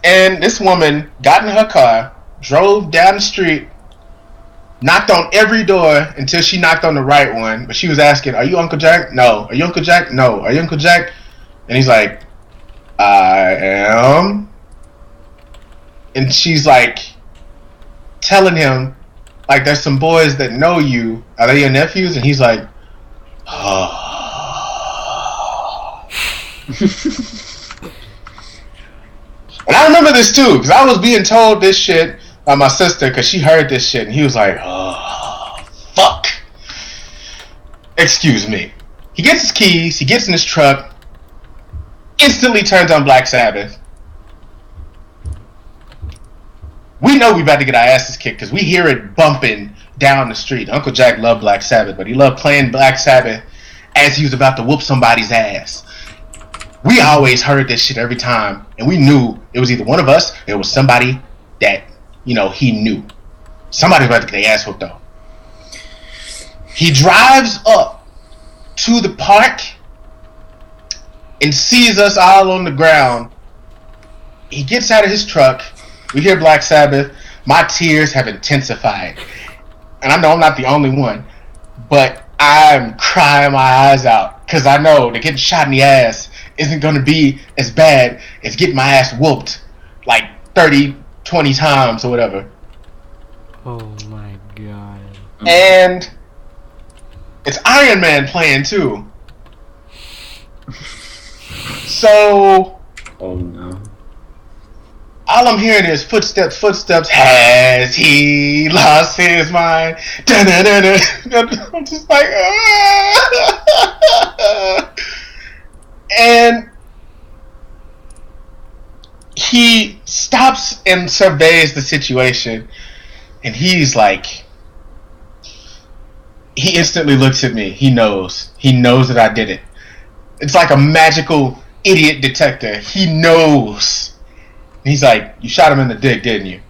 A: And this woman got in her car, drove down the street, knocked on every door until she knocked on the right one. But she was asking, "Are you Uncle Jack? No. Are you Uncle Jack? No. Are you Uncle Jack?" And he's like, "I am." And she's like telling him, like, "There's some boys that know you. Are they your nephews?" And he's like, "Oh." And I remember this too, because I was being told this shit by my sister, because she heard this shit, and he was like, "Oh, fuck." Excuse me. He gets his keys, he gets in his truck, instantly turns on Black Sabbath. We know we about to get our asses kicked because we hear it bumping down the street. Uncle Jack loved Black Sabbath, but he loved playing Black Sabbath as he was about to whoop somebody's ass. We always heard this shit every time, and we knew it was either one of us or it was somebody that, you know, he knew. Somebody's about to get their ass whooped though. He drives up to the park and sees us all on the ground. He gets out of his truck. We hear Black Sabbath. My tears have intensified. And I know I'm not the only one, but I'm crying my eyes out because I know that getting shot in the ass isn't going to be as bad as getting my ass whooped like 30, 20 times or whatever.
B: Oh my god.
A: And it's Iron Man playing too. So,
C: oh no.
A: all I'm hearing is footsteps. Has he lost his mind? Da-da-da-da. I'm just like, ah. And he stops and surveys the situation, and he's like, he instantly looks at me. He knows that I did it. It's like a magical idiot detector. He knows. And he's like, "You shot him in the dick, didn't you?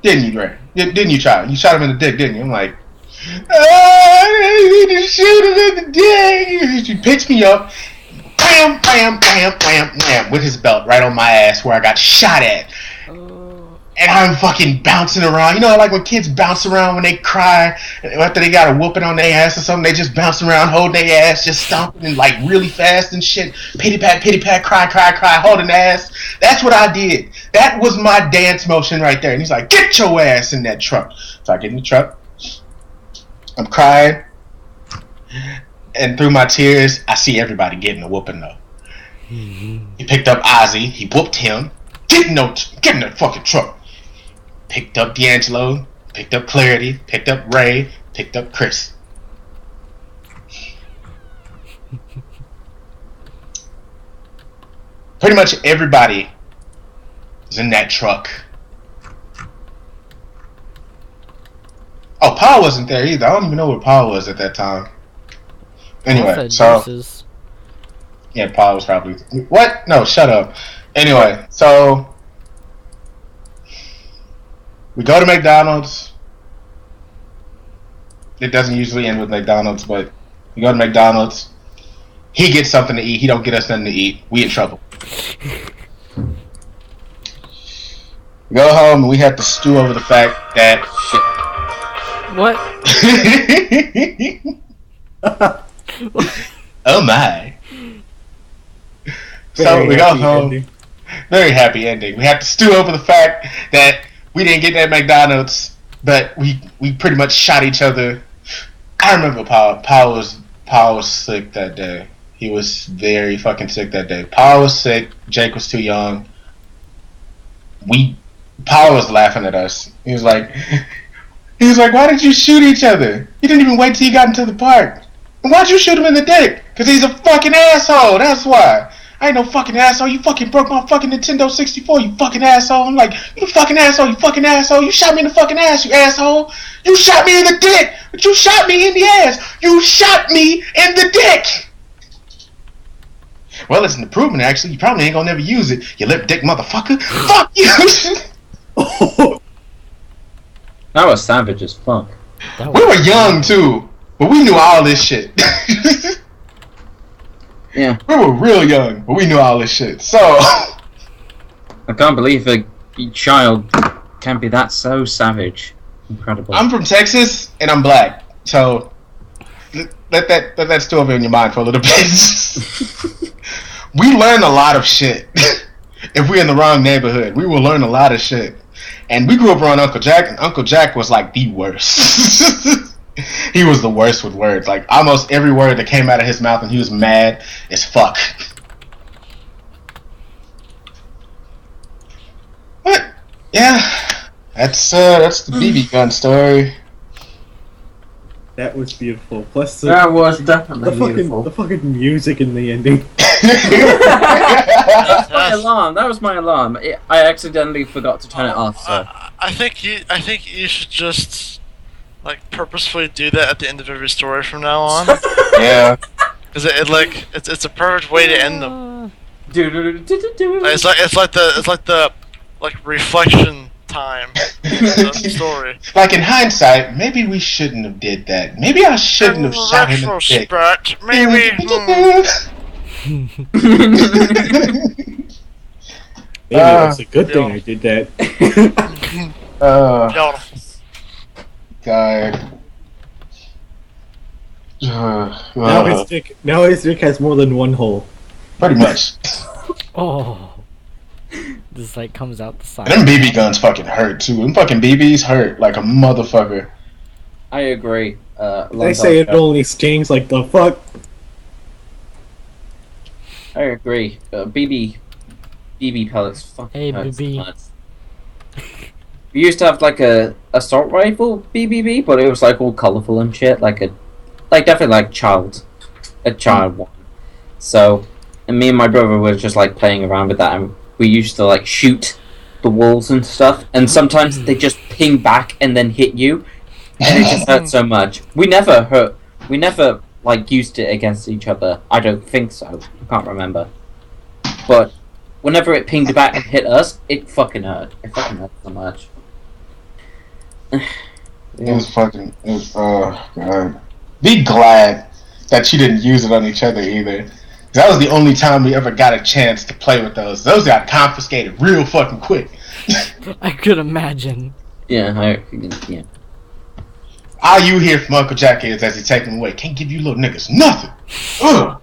A: Didn't you, Ray? Didn't you try? You shot him in the dick, didn't you?" I'm like, "I need to shoot him in the dick." He picks me up, bam, bam, bam, bam, bam, with his belt right on my ass where I got shot at. And I'm fucking bouncing around. You know, like when kids bounce around when they cry after they got a whooping on their ass or something. They just bounce around, holding their ass, just stomping and like really fast and shit. Pity pat, cry, holding ass. That's what I did. That was my dance motion right there. And he's like, "Get your ass in that truck." So I get in the truck. I'm crying. And through my tears, I see everybody getting a whooping though. He picked up Ozzy. He whooped him. Get in that fucking truck. Picked up D'Angelo, picked up Clarity, picked up Ray, picked up Chris. Pretty much everybody was in that truck. Oh, Paul wasn't there either. I don't even know where Paul was at that time. Anyway, so
B: deuces.
A: yeah, Paul was probably what? No, shut up. Anyway, so we go to McDonald's. It doesn't usually end with McDonald's, but we go to McDonald's. He gets something to eat. He don't get us nothing to eat. We in trouble. We go home and we have to stew over the fact that
B: What?
A: oh my. So we go home. Ending. Very happy ending. We have to stew over the fact that we didn't get that McDonald's, but we pretty much shot each other. I remember Paul was sick that day. He was very fucking sick that day. Paul was sick. Jake was too young. Paul was laughing at us. He was like, why did you shoot each other? You didn't even wait till you got into the park. And why'd you shoot him in the dick? Because he's a fucking asshole. That's why. I ain't no fucking asshole. You fucking broke my fucking Nintendo 64, you fucking asshole. I'm like, you fucking asshole, you fucking asshole. You shot me in the fucking ass, you asshole. You shot me in the dick, but you shot me in the ass. You shot me in the dick. Well, it's an improvement, actually. You probably ain't gonna never use it, you lip dick motherfucker. Fuck you.
D: That was savage as fuck.
A: We were young, too, but we knew all this shit.
D: Yeah.
A: We were real young, but we knew all this shit. So
D: I can't believe a child can be that so savage. Incredible.
A: I'm from Texas and I'm black, so let that stew over in your mind for a little bit. We learn a lot of shit. If we're in the wrong neighborhood, we will learn a lot of shit. And we grew up around Uncle Jack, and Uncle Jack was like the worst. He was the worst with words. Like, almost every word that came out of his mouth, and he was mad as fuck. But yeah, that's the BB gun story.
C: That was beautiful. Plus,
D: that was definitely beautiful.
C: The fucking music in the ending.
D: That was my alarm. That was my alarm. I accidentally forgot to turn it off. So
E: I think you should just like purposefully do that at the end of every story from now on.
A: Yeah.
E: Because it's a perfect way to end them. It's like the reflection time of the story.
A: Like, in hindsight, maybe we shouldn't have did that. Maybe I shouldn't have shot him in the dick.
E: Maybe.
C: Maybe it's a good thing I did that.
A: God.
C: Now his dick has more than one hole.
A: Pretty much.
B: Oh. This like comes out the side.
A: Them BB guns fucking hurt too. Them fucking BBs hurt like a motherfucker.
D: I agree.
C: They say it only stings like the fuck.
D: I agree. BB pellets fucking hurt so much. We used to have like a assault rifle BBB, but it was like all colourful and shit, like definitely like a child one. So, and me and my brother were just like playing around with that, and we used to like shoot the walls and stuff, and sometimes they just ping back and then hit you, and it just hurt so much. We never like used it against each other. I don't think so. I can't remember. But whenever it pinged back and hit us, it fucking hurt. It fucking hurt so much.
A: It was God. Be glad that you didn't use it on each other either. That was the only time we ever got a chance to play with those. Those got confiscated real fucking quick.
B: I could imagine.
D: Yeah, yeah.
A: All you hear from Uncle Jack is, as he take them away, can't give you little niggas nothing. Ugh.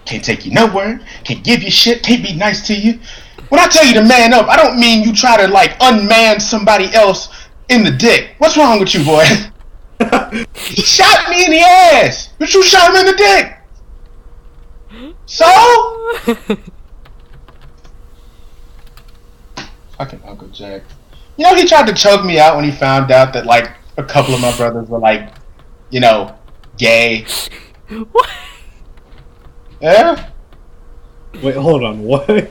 A: Can't take you nowhere. Can't give you shit. Can't be nice to you. When I tell you to man up, I don't mean you try to like unman somebody else in the dick. What's wrong with you, boy? He shot me in the ass, but you shot him in the dick. So? Fucking Uncle Jack. You know, he tried to choke me out when he found out that, like, a couple of my brothers were, like, you know, gay.
B: What?
A: Yeah?
C: Wait, hold on, what?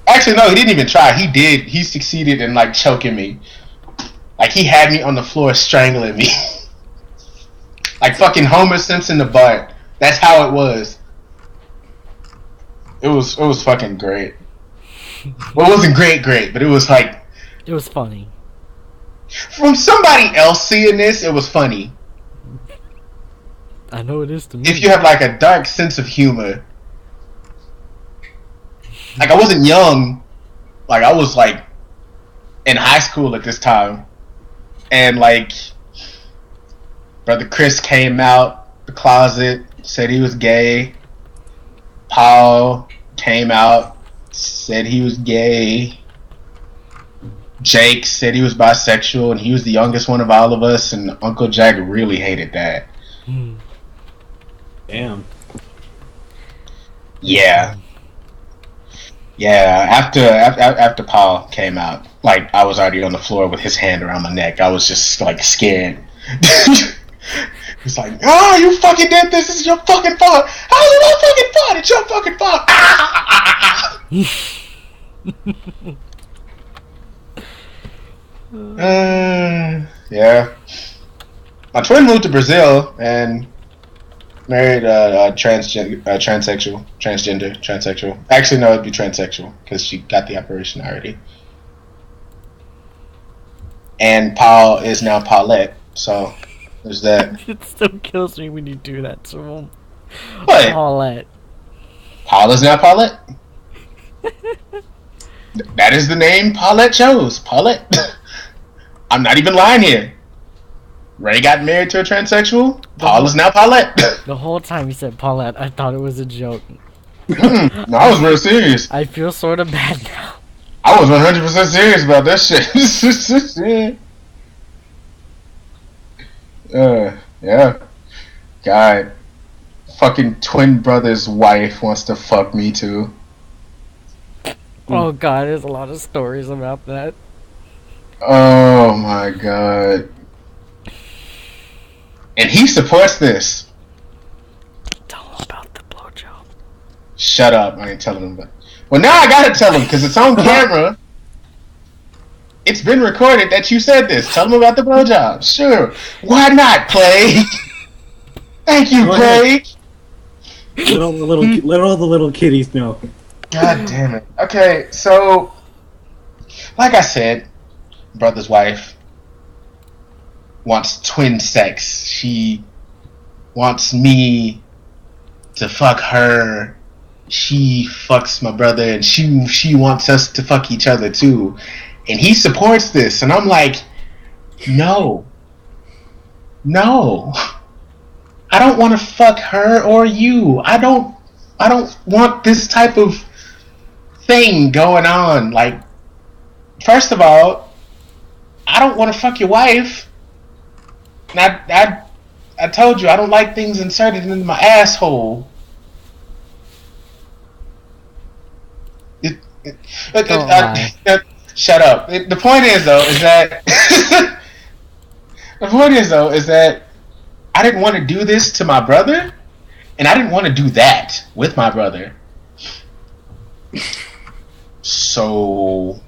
A: Actually, no, he didn't even try. He did. He succeeded in, like, choking me. Like, he had me on the floor strangling me. Like fucking Homer Simpson the butt. That's how it was. It was fucking great. Well, it wasn't great, but it was like...
B: It was funny.
A: From somebody else seeing this, it was funny.
B: I know it is to me.
A: If you have like a dark sense of humor. Like, I wasn't young. Like, I was like in high school at this time. And like, Brother Chris came out the closet, said he was gay. Paul came out, said he was gay. Jake said he was bisexual, and he was the youngest one of all of us, and Uncle Jack really hated that.
C: Damn.
A: Yeah. Yeah, after Paul came out, like, I was already on the floor with his hand around my neck. I was just, like, scared. He's like, oh, you fucking did this. This is your fucking fault. How is it my fucking fault? It's your fucking fault. Yeah. My twin moved to Brazil and married a transsexual. Actually, no, it'd be transsexual because she got the operation already. And Paul is now Paulette, so there's that.
B: It still kills me when you do that to him.
A: What?
B: Paulette.
A: Paul is now Paulette. That is the name Paulette chose. Paulette. I'm not even lying here. Ray got married to a transsexual. Paul is now Paulette.
B: The whole time you said Paulette, I thought it was a joke.
A: No, I was real serious.
B: I feel sort of bad now.
A: I was 100% serious about that shit. Yeah. God. Fucking twin brother's wife wants to fuck me too.
B: Oh god, there's a lot of stories about that.
A: Oh my god. And he supports this.
B: Tell him about the blowjob.
A: Shut up, I ain't telling him about. Well, now I gotta tell him because it's on camera. It's been recorded that you said this. Tell him about the blowjob. Sure. Why not, Clay? Thank you, Clay.
C: Let all the little kitties know.
A: God damn it. Okay, so like I said, brother's wife wants twin sex. She wants me to fuck her. She fucks my brother, and she wants us to fuck each other too. And he supports this, and I'm like, no. I don't want to fuck her or you. I don't want this type of thing going on. Like, first of all, I don't want to fuck your wife. And I told you I don't like things inserted into my asshole. Shut up. The point is though is that I didn't want to do this to my brother, and I didn't want to do that with my brother. So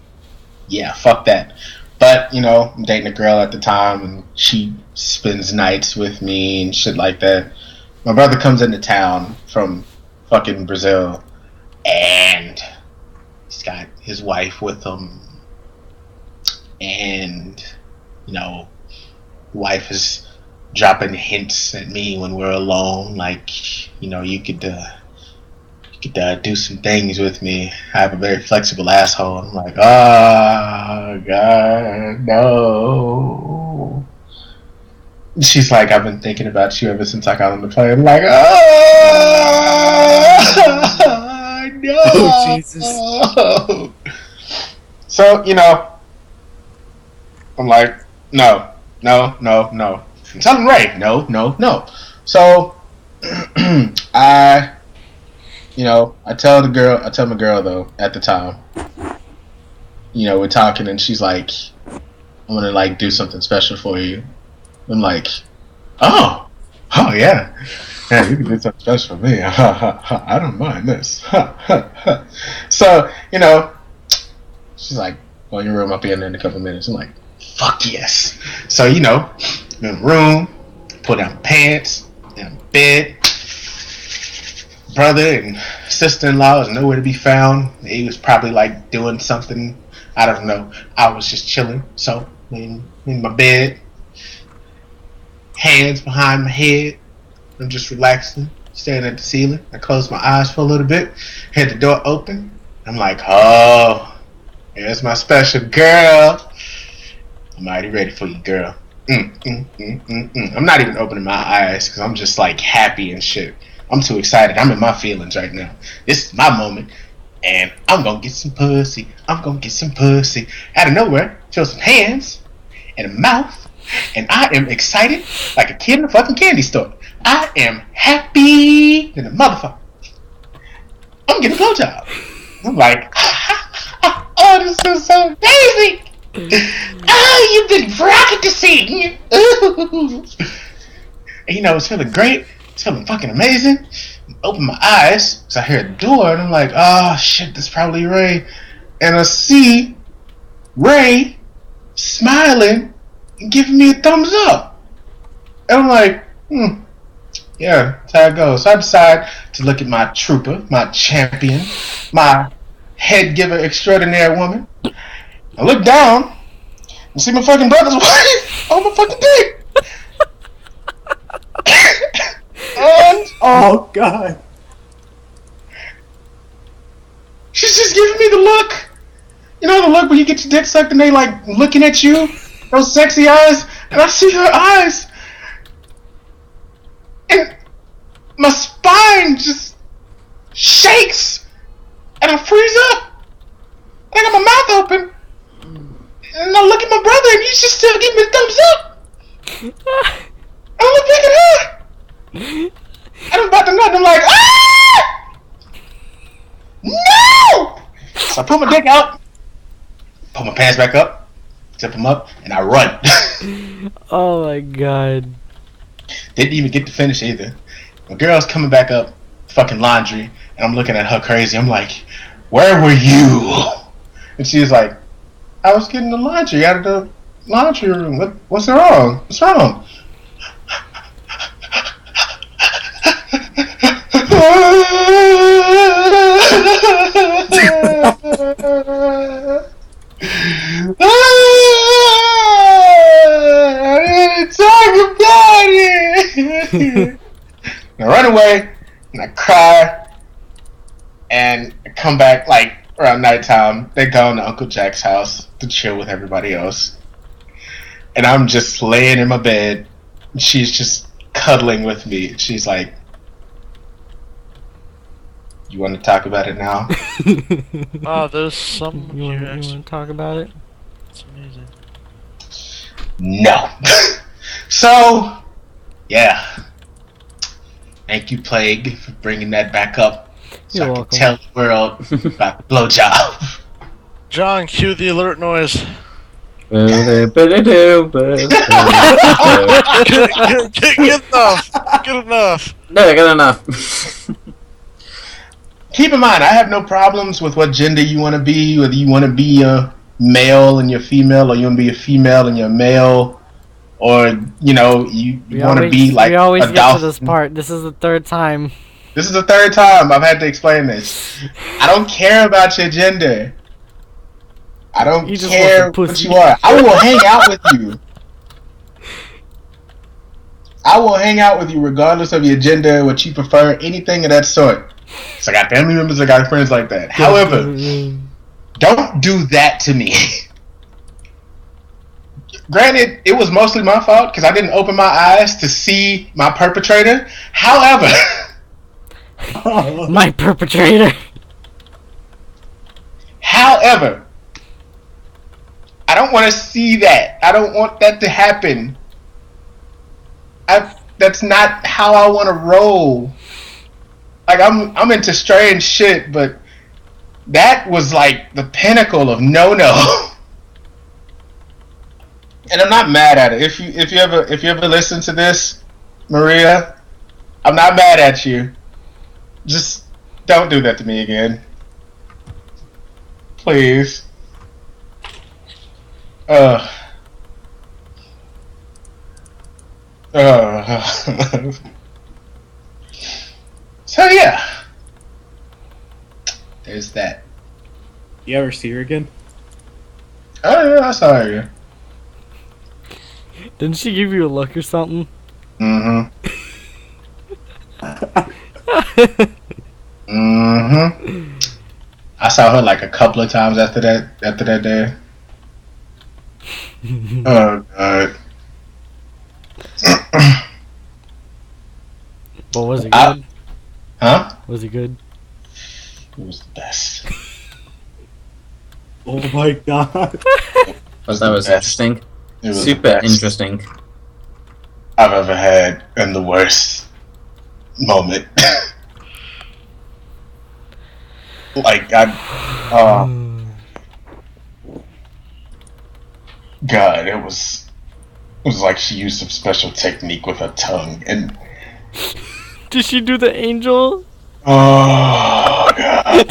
A: yeah, fuck that. But, you know, I'm dating a girl at the time, and she spends nights with me and shit like that. My brother comes into town from fucking Brazil, and he's got his wife with him. And, you know, the wife is dropping hints at me when we're alone, like, you know, you could do some things with me. I have a very flexible asshole. I'm like, oh god, no. She's like, I've been thinking about you ever since I got on the plane. I'm like, oh no.
C: Oh Jesus.
A: So, you know, I'm like, no. I'm telling Ray, no. So I tell my girl though at the time, you know, we're talking, and she's like, I want to like do something special for you. I'm like, oh yeah, you can do something special for me. I don't mind this. So she's like, well, your room, I'll be in there in a couple minutes. I'm like, fuck yes. So in the room, put down pants, down bed. Brother and sister-in-law was nowhere to be found. He was probably like doing something. I don't know. I was just chilling. So in my bed, hands behind my head. I'm just relaxing, staring at the ceiling. I closed my eyes for a little bit. Had the door open. I'm like, oh, here's my special girl. I'm already ready for you, girl. I'm not even opening my eyes because I'm just like happy and shit. I'm too excited. I'm in my feelings right now. This is my moment. And I'm gonna get some pussy. I'm gonna get some pussy. Out of nowhere, feel some hands and a mouth. And I am excited like a kid in a fucking candy store. I am happy than a motherfucker. I'm getting a blowjob. I'm like, oh, this is so amazing. Oh, you've been practicing. And it's feeling great. It's feeling fucking amazing. Open my eyes because I hear a door and I'm like, oh shit, that's probably Ray. And I see Ray smiling and giving me a thumbs up. And I'm like, yeah, that's how it goes. So I decide to look at my trooper, my champion, my head giver extraordinaire woman. I look down and see my fucking brother's wife on my fucking dick. And
C: oh god,
A: she's just giving me the look. The look when you get your dick sucked and they like looking at you, those sexy eyes, and I see her eyes. And my spine just shakes and I freeze up. I got my mouth open. And I look at my brother and he's just still giving me a thumbs up. I look back at her. And I'm about to nut and I'm like, ah! No! So I pull my dick out, pull my pants back up, zip them up, and I run.
B: Oh my god.
A: Didn't even get to finish either. My girl's coming back up, fucking laundry, and I'm looking at her crazy. I'm like, where were you? And she's like, I was getting the laundry out of the laundry room. What's wrong? What's wrong? I didn't talk about it. I run away and I cry and I come back like around nighttime. They go to Uncle Jack's house to chill with everybody else, and I'm just laying in my bed. And she's just cuddling with me. She's like, you want to talk about it now?
E: Oh, there's some.
B: You want to talk about it?
E: It's amazing.
A: No. So, yeah. Thank you, Plague, for bringing that back up so
B: You're
A: I
B: welcome.
A: can tell the world about the blowjob.
E: John, cue the alert noise.
D: Get
E: enough. Get enough.
D: No, good enough.
A: Keep in mind, I have no problems with what gender you want to be, whether you want to be a male and you're female, or you want to be a female and you're male, or, you want to be like
B: we always
A: a
B: get
A: dolphin.
B: to this part. This is the third time.
A: This is the third time I've had to explain this. I don't care about your gender. I don't
B: You just
A: care
B: want some
A: what
B: pussy.
A: you are. I will hang out with you. I will hang out with you regardless of your gender, what you prefer, anything of that sort. So I got family members, I got friends like that. However, don't do that to me. Granted, it was mostly my fault because I didn't open my eyes to see my perpetrator. However,
B: My perpetrator.
A: However, I don't want to see that. I don't want that to happen. That's not how I want to roll. Like, I'm into strange shit, but that was like the pinnacle of no. And I'm not mad at it. If you ever listen to this, Maria, I'm not mad at you. Just don't do that to me again. Please. So yeah. There's that.
C: You ever see her again?
A: Oh yeah, I saw her. Yeah.
B: Didn't she give you a look or something?
A: Mm-hmm. Mm-hmm. I saw her like a couple of times after that day. Oh god.
B: But was it good?
A: Huh?
B: Was it good?
A: It was the best.
C: Oh my god.
D: Was interesting?
A: It was
D: super
A: the best
D: interesting
A: I've ever had in the worst moment. Like God, it was like she used some special technique with her tongue, and
B: Did she do the angel?
A: oh god.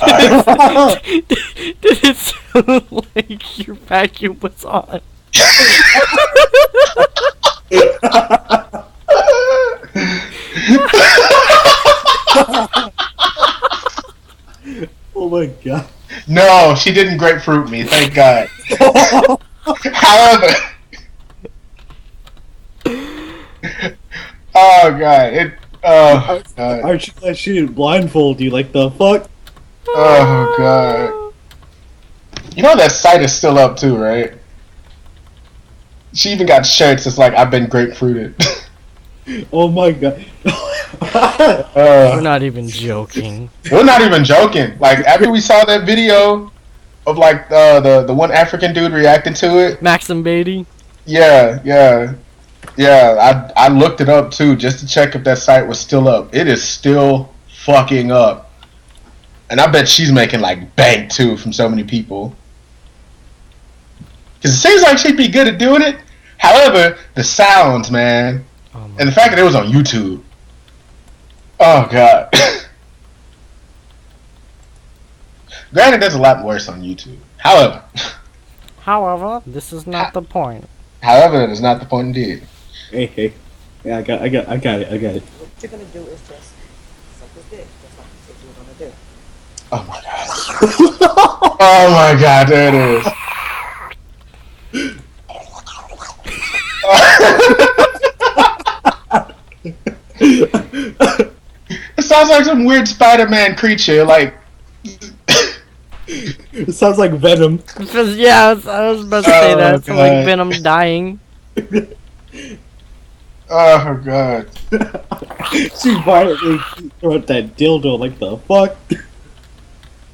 B: Did it sound like your vacuum was on?
C: Oh my god.
A: No, she didn't grapefruit me, thank God. However, oh god,
C: Aren't you glad she didn't blindfold you? Like the fuck?
A: oh god. You know that site is still up too, right? She even got shirts that's like, I've been grapefruited.
C: Oh my god.
B: We're not even joking.
A: We're not even joking. Like, after we saw that video of like the one African dude reacting to it.
B: Maxim Beatty?
A: Yeah. I looked it up too just to check if that site was still up. It is still fucking up. And I bet she's making like bank too from so many people. Because it seems like she'd be good at doing it. However, the sounds, man. And the fact that it was on YouTube. Oh, God. Granted, there's a lot worse on YouTube.
B: However, this is not the point.
A: However, that is not the point indeed.
C: Hey. Yeah, I got it.
F: What you're gonna do is just suck his dick. That's what you said you were gonna do.
A: Oh, my God. Oh, my God, there it is. It sounds like some weird Spider-Man creature, like.
C: It sounds like Venom.
B: Yeah, I was about to say that. It's like Venom dying.
A: Oh god.
C: She violently threw that dildo like the fuck.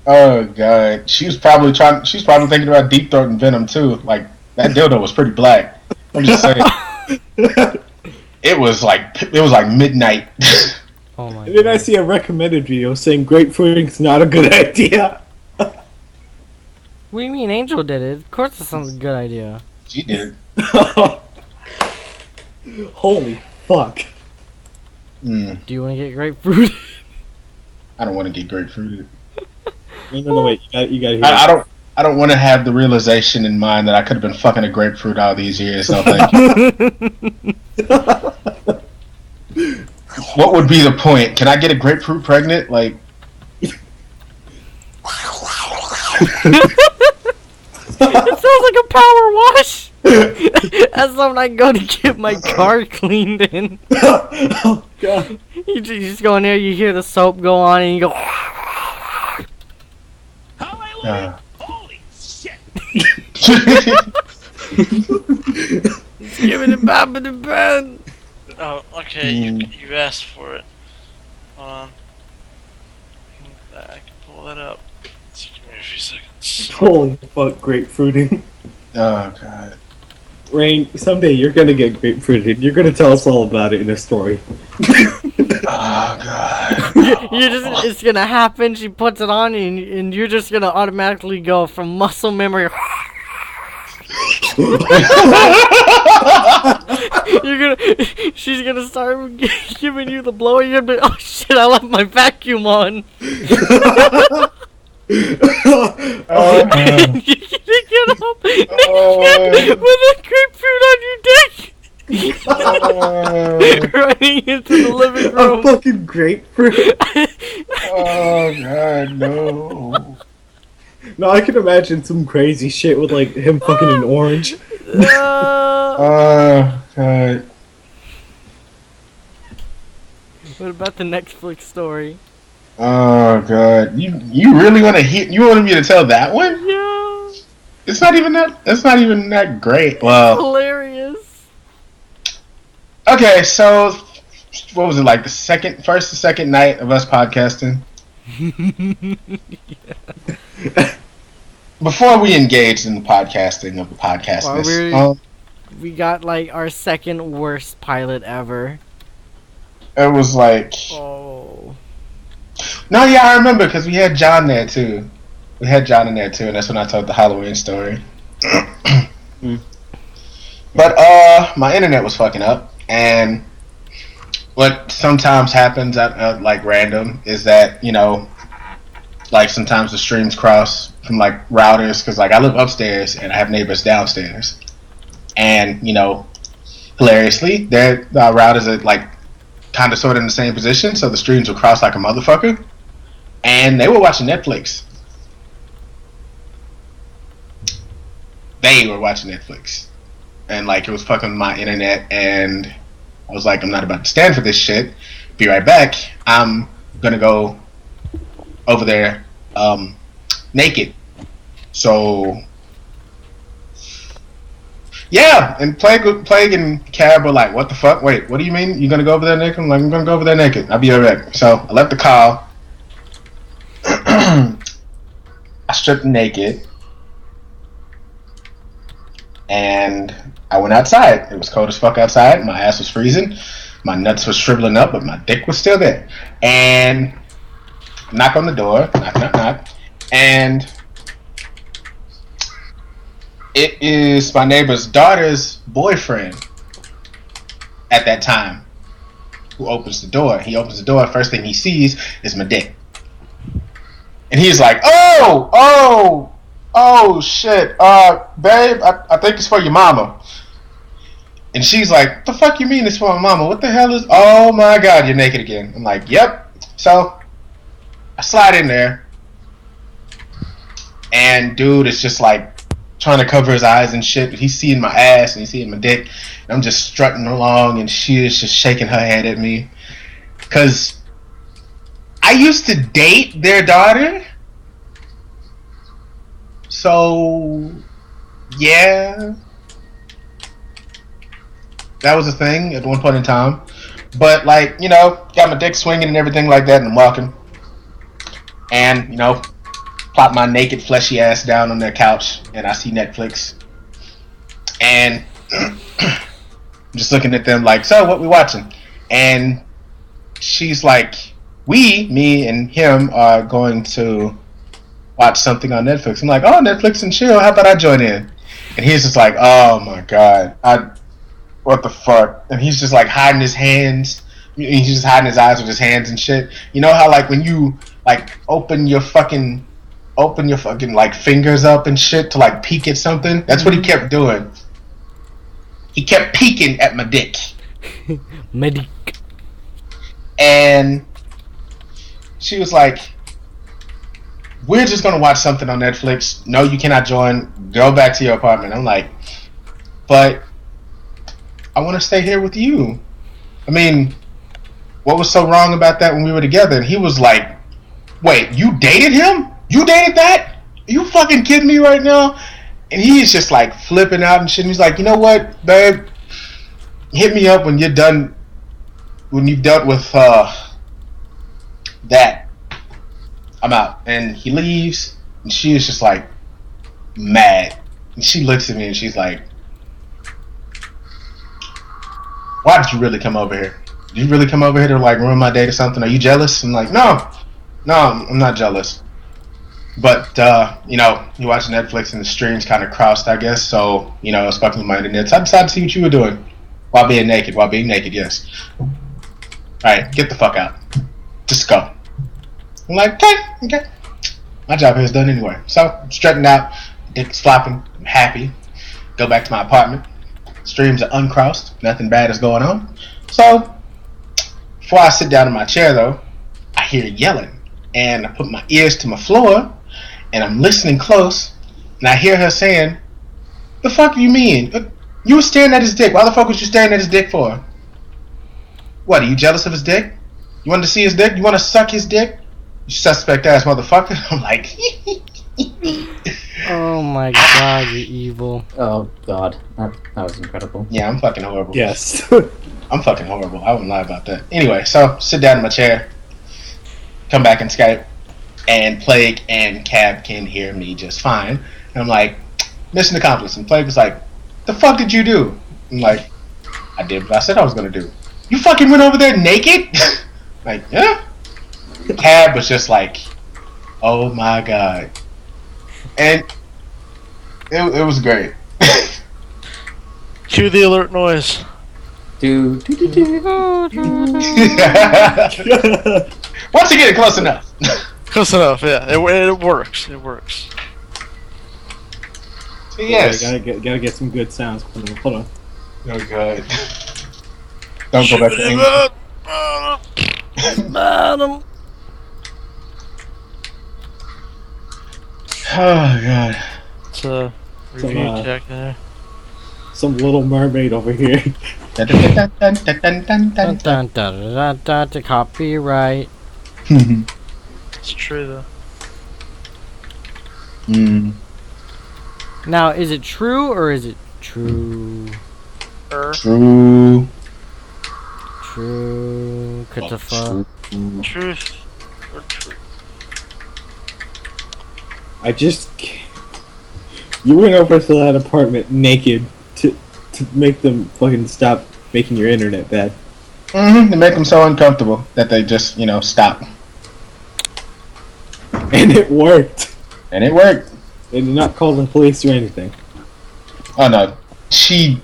A: Oh god. She was probably thinking about deep throating Venom too. Like, that dildo was pretty black. I'm just saying. It was like midnight.
B: Oh my
C: And then I see a recommended video saying grapefruiting's not a good idea.
B: What do you mean Angel did it? Of course it sounds a good idea.
A: She did.
C: Holy fuck.
A: Mm,
B: Do you want to get grapefruit?
A: I don't want to get grapefruited.
C: No, wait. You gotta hear
A: I don't want to have the realization in mind that I could have been fucking a grapefruit all these years. So thank you. What would be the point? Can I get a grapefruit pregnant? Like.
B: It sounds like a power wash. That's something I go to get my car cleaned in.
C: Oh god.
B: You just go in there, you hear the soap go on, and you go.
G: Holy shit!
B: Give it back in the bed.
E: Oh, okay, you asked for it. Hold on. I can pull that up. Just give me a few seconds.
C: Holy fuck, grapefruiting.
A: Oh god.
C: Rain, someday you're gonna get grapefruited. You're gonna tell us all about it in a story.
A: Oh god.
B: It's gonna happen. She puts it on, and you're just gonna automatically go from muscle memory. She's gonna start giving you the blow. You're gonna be, oh shit! I left my vacuum on. You're gonna get up naked with a grapefruit on your dick. Running into the living room.
C: A fucking grapefruit.
A: Oh god, no.
C: No, I can imagine some crazy shit with like him fucking an orange.
A: Oh god.
B: What about the Netflix story?
A: Oh god. You really want to hear? You wanted me to tell that one?
B: Yeah.
A: It's not even that great. Well,
B: Hilarious.
A: Okay, so what was it like? The second night of us podcasting. Before we engaged in the podcasting of the podcastness,
B: we got like our second worst pilot ever.
A: It was like,
B: oh
A: no, yeah, I remember because we had John there too. We had John in there too, and that's when I told the Halloween story. But my internet was fucking up, and what sometimes happens at like random is that, you know, like sometimes the streams cross from like routers, because like I live upstairs and I have neighbors downstairs, and you know, hilariously, their routers are like kind of sort of in the same position, so the streams will cross like a motherfucker, and they were watching Netflix. They were watching Netflix, and like it was fucking my internet, and I was like, I'm not about to stand for this shit. Be right back. I'm gonna go over there naked. So yeah, and Plague and Cab were like, what the fuck? Wait, what do you mean? You gonna go over there naked? I'm like, I'm gonna go over there naked. I'll be right back. So I left the car. I stripped naked. And I went outside. It was cold as fuck outside. My ass was freezing. My nuts was shriveling up, but my dick was still there. And knock on the door. Knock, knock, knock. And it is my neighbor's daughter's boyfriend at that time who opens the door. He opens the door. First thing he sees is my dick. And he's like, oh, shit. Babe, I think it's for your mama. And she's like, the fuck you mean it's for my mama? What the hell is... Oh my god, you're naked again. I'm like, yep. So, I slide in there. And dude is just like trying to cover his eyes and shit. He's seeing my ass and he's seeing my dick. And I'm just strutting along and she is just shaking her head at me. Because I used to date their daughter. So, yeah. That was a thing at one point in time. But, like, you know, got my dick swinging and everything like that, and I'm walking. And, you know, plop my naked, fleshy ass down on their couch, and I see Netflix. And I'm just looking at them like, so, what we watching? And she's like, me and him are going to watch something on Netflix. I'm like, oh, Netflix and chill, how about I join in? And he's just like, oh my god, what the fuck? And he's just like hiding his hands. He's just hiding his eyes with his hands and shit. You know how like when you like open your fucking like fingers up and shit to like peek at something? That's what he kept doing. He kept peeking at my dick.
B: Medic.
A: And she was like, we're just gonna watch something on Netflix. No, you cannot join. Go back to your apartment. I'm like, but I want to stay here with you. I mean, what was so wrong about that when we were together? And he was like, wait, you dated him? You dated that? Are you fucking kidding me right now? And he's just like flipping out and shit. And he's like, you know what, babe? Hit me up when you're done. When you've dealt with that. I'm out. And he leaves. And she is just like mad. And she looks at me and she's like, why did you really come over here? Did you really come over here to like ruin my date or something? Are you jealous? I'm like, no, I'm not jealous. But you know, you watch Netflix and the streams kind of crossed, I guess. So you know, I was fucking with my internet. So I decided to see what you were doing while being naked. While being naked, yes. All right, get the fuck out. Just go. I'm like, okay. My job here is done anyway. So I'm strutting out, dick's flopping. I'm happy. Go back to my apartment. Streams are uncrossed. Nothing bad is going on. So before I sit down in my chair, though, I hear yelling, and I put my ears to my floor. And I'm listening close, and I hear her saying, "The fuck you mean? You were staring at his dick. Why the fuck was you staring at his dick for? What, are you jealous of his dick? You wanted to see his dick? You want to suck his dick? You suspect ass motherfucker." I'm like,
B: Oh my god, you're evil.
D: Oh god, that was incredible.
A: yeah, I'm fucking horrible.
C: Yes.
A: I'm fucking horrible. I wouldn't lie about that. Anyway, so sit down in my chair, come back in Skype, and Plague and Cab can hear me just fine. And I'm like, mission accomplished. And Plague was like, "The fuck did you do?" I'm like, "I did what I said I was gonna do." "You fucking went over there naked?" Like, yeah. Cab was just like, "Oh my god." And it was great.
E: Cue the alert noise.
D: Do.
A: Once you get it close enough.
E: Close enough, yeah. It works. It works.
A: Yes.
C: Gotta get some good sounds. Hold on.
A: Oh god. Don't go back to English.
B: Madam.
A: Oh god.
E: It's a review check there.
C: Some Little Mermaid over here.
B: Dun, dun, dun, dun, dun, dun, to copyright.
E: It's true though.
B: Now, is it true or is it true?
A: True.
B: True. Katafa.
E: Truth or truth?
C: You went over to that apartment naked to make them fucking stop making your internet bad.
A: To make them so uncomfortable that they just, you know, stop.
C: And it worked.
A: And it worked.
C: They did not call the police or anything.
A: Oh no. The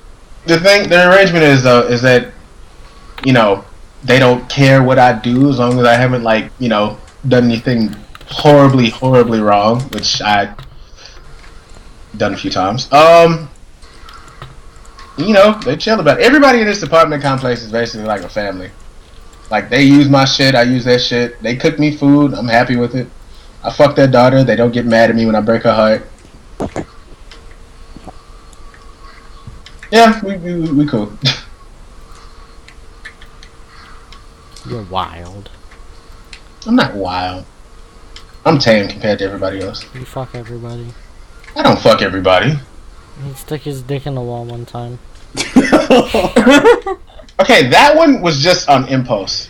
A: arrangement is though, is that, you know, they don't care what I do as long as I haven't, like, you know, done anything horribly, horribly wrong, which I done a few times. You know, they chill about it. Everybody in this apartment complex is basically like a family. Like, they use my shit, I use their shit. They cook me food, I'm happy with it. I fuck their daughter, they don't get mad at me when I break her heart. Yeah, we cool.
B: You're wild.
A: I'm not wild. I'm tame compared to everybody else.
B: You fuck everybody.
A: I don't fuck everybody.
B: He stuck his dick in the wall one time.
A: Okay, that one was just on impulse.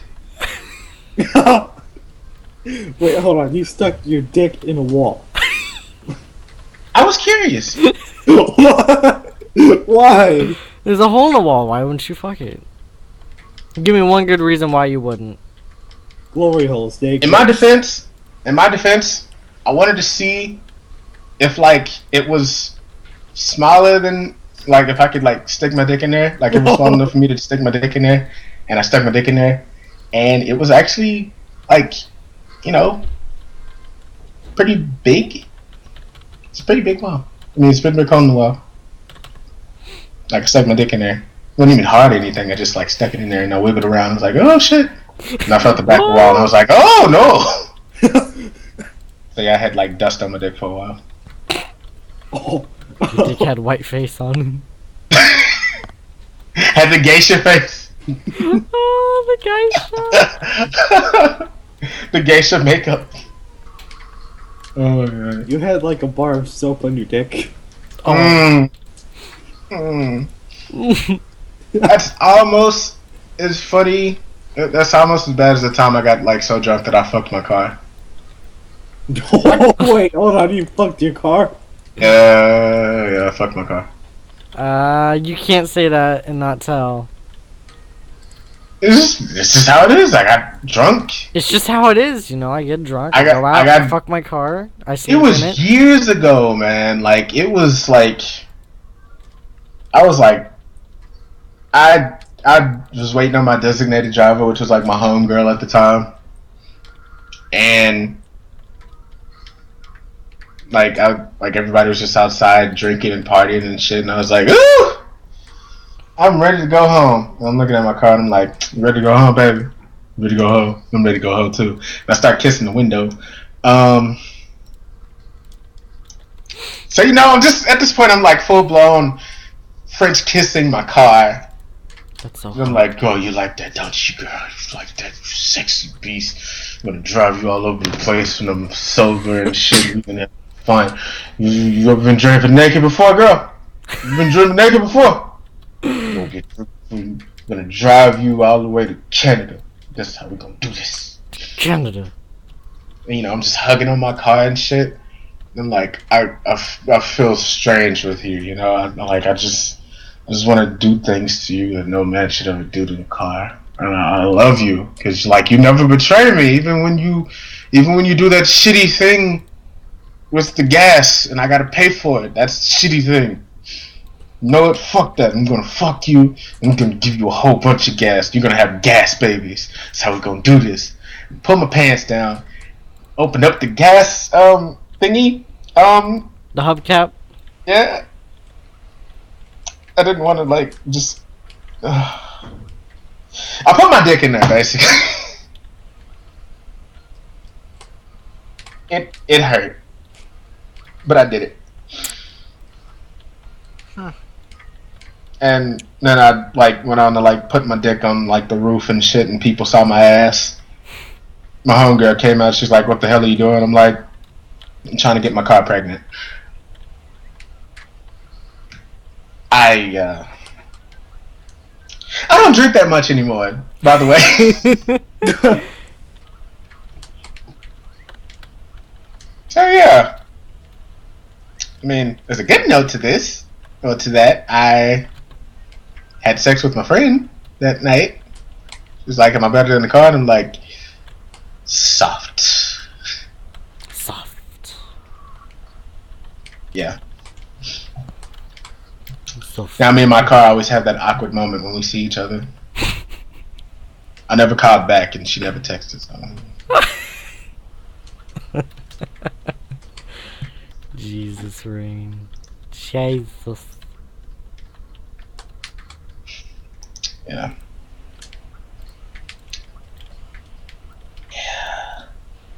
C: Wait, hold on. You stuck your dick in a wall.
A: I was curious.
C: Why?
B: There's a hole in the wall. Why wouldn't you fuck it? Give me one good reason why you wouldn't.
C: Glory holes, Dave.
A: In my defense, I wanted to see if, like, it was smaller than, like, if I could, like, stick my dick in there. Like, it was small enough for me to stick my dick in there. And I stuck my dick in there. And it was actually, like, you know, pretty big. It's a pretty big wall. I mean, it's a pretty big hole in the wall. Like, I stuck my dick in there. It wasn't even hard or anything. I just, like, stuck it in there and I wiggled around. I was like, oh, shit. And I felt the back of the wall and I was like, oh, no. So, yeah, I had, like, dust on my dick for a while.
C: Oh.
B: Your dick had white face on him.
A: Had the geisha face.
B: Oh, the geisha.
A: The geisha makeup. Oh, my God.
C: You had like a bar of soap on your dick.
A: That's almost as funny. That's almost as bad as the time I got, like, so drunk that I fucked my car.
C: Oh, wait, hold on. You fucked your car?
A: Yeah, I fucked my car.
B: You can't say that and not tell.
A: This is how it is. I got drunk.
B: It's just how it is, you know. I get drunk.
A: I
B: Go out. I fuck my car. I sleep
A: It was
B: in it.
A: years ago, man. Like it was like I was like I was waiting on my designated driver, which was like my home girl at the time, and like everybody was just outside drinking and partying and shit, and I was like, ooh, I'm ready to go home. And I'm looking at my car and I'm like, you ready to go home, baby? You ready to go home? I'm ready to go home too. And I start kissing the window. So you know, I'm just at this point I'm like full blown French kissing my car.
B: That's so.
A: I'm like, girl, you like that, don't you, girl? You like that, you sexy beast. I'm gonna drive you all over the place when I'm sober and shit. We're gonna have fun. You ever been drinking naked before, girl? You been drinking naked before? I'm gonna drive you all the way to Canada. That's how we're gonna do this.
B: Canada.
A: And, you know, I'm just hugging on my car and shit. And like, I feel strange with you, you know. I just want to do things to you that no man should ever do to a car. And I love you because like you never betray me, even when you do that shitty thing with the gas and I gotta pay for it. That's a shitty thing. No, fuck that. I'm gonna fuck you. I'm gonna give you a whole bunch of gas. You're gonna have gas babies. That's how we're gonna do this. Pull my pants down. Open up the gas thingy.
B: The hubcap.
A: Yeah. I didn't want to like just. I put my dick in there basically. It hurt, but I did it.
B: Huh.
A: And then I like went on to like put my dick on like the roof and shit, and people saw my ass. My homegirl came out. She's like, "What the hell are you doing?" I'm like, "I'm trying to get my car pregnant." I don't drink that much anymore, by the way. So yeah, I mean, there's a good note to this, or to that. I had sex with my friend that night. She was like, "Am I better than the car?" And I'm like, "Soft."
B: Soft.
A: Yeah.
B: So
A: Now me and my car always have that awkward moment when we see each other. I never called back, and she never texted. So.
B: Jesus Rain. Jesus.
A: Yeah.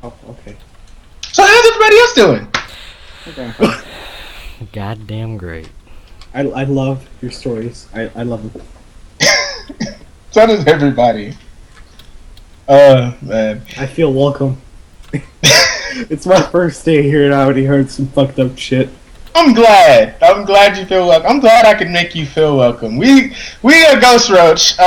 C: Oh, okay.
A: So how's everybody else doing?
C: Okay.
B: Goddamn great.
C: I love your stories. I love them.
A: So does everybody. Oh man.
C: I feel welcome. It's my first day here and I already heard some fucked up shit.
A: I'm glad you feel welcome. I'm glad I can make you feel welcome. We are Ghost Roach.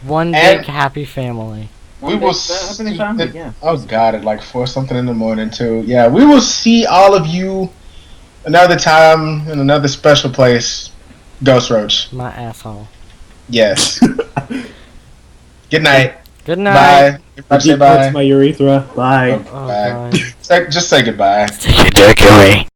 B: One
A: And-
B: big happy family.
A: We will
D: happening family, yeah.
A: Oh god, at like 4 something in the morning too. Yeah, we will see all of you another time in another special place. Ghost Roach.
B: My asshole.
A: Yes. Good night.
B: Good night.
A: Bye. Everybody say
C: Deep cuts
A: bye.
C: my urethra. Bye.
B: Oh,
A: Bye.
B: God.
A: Just say goodbye.
B: Take your dick away.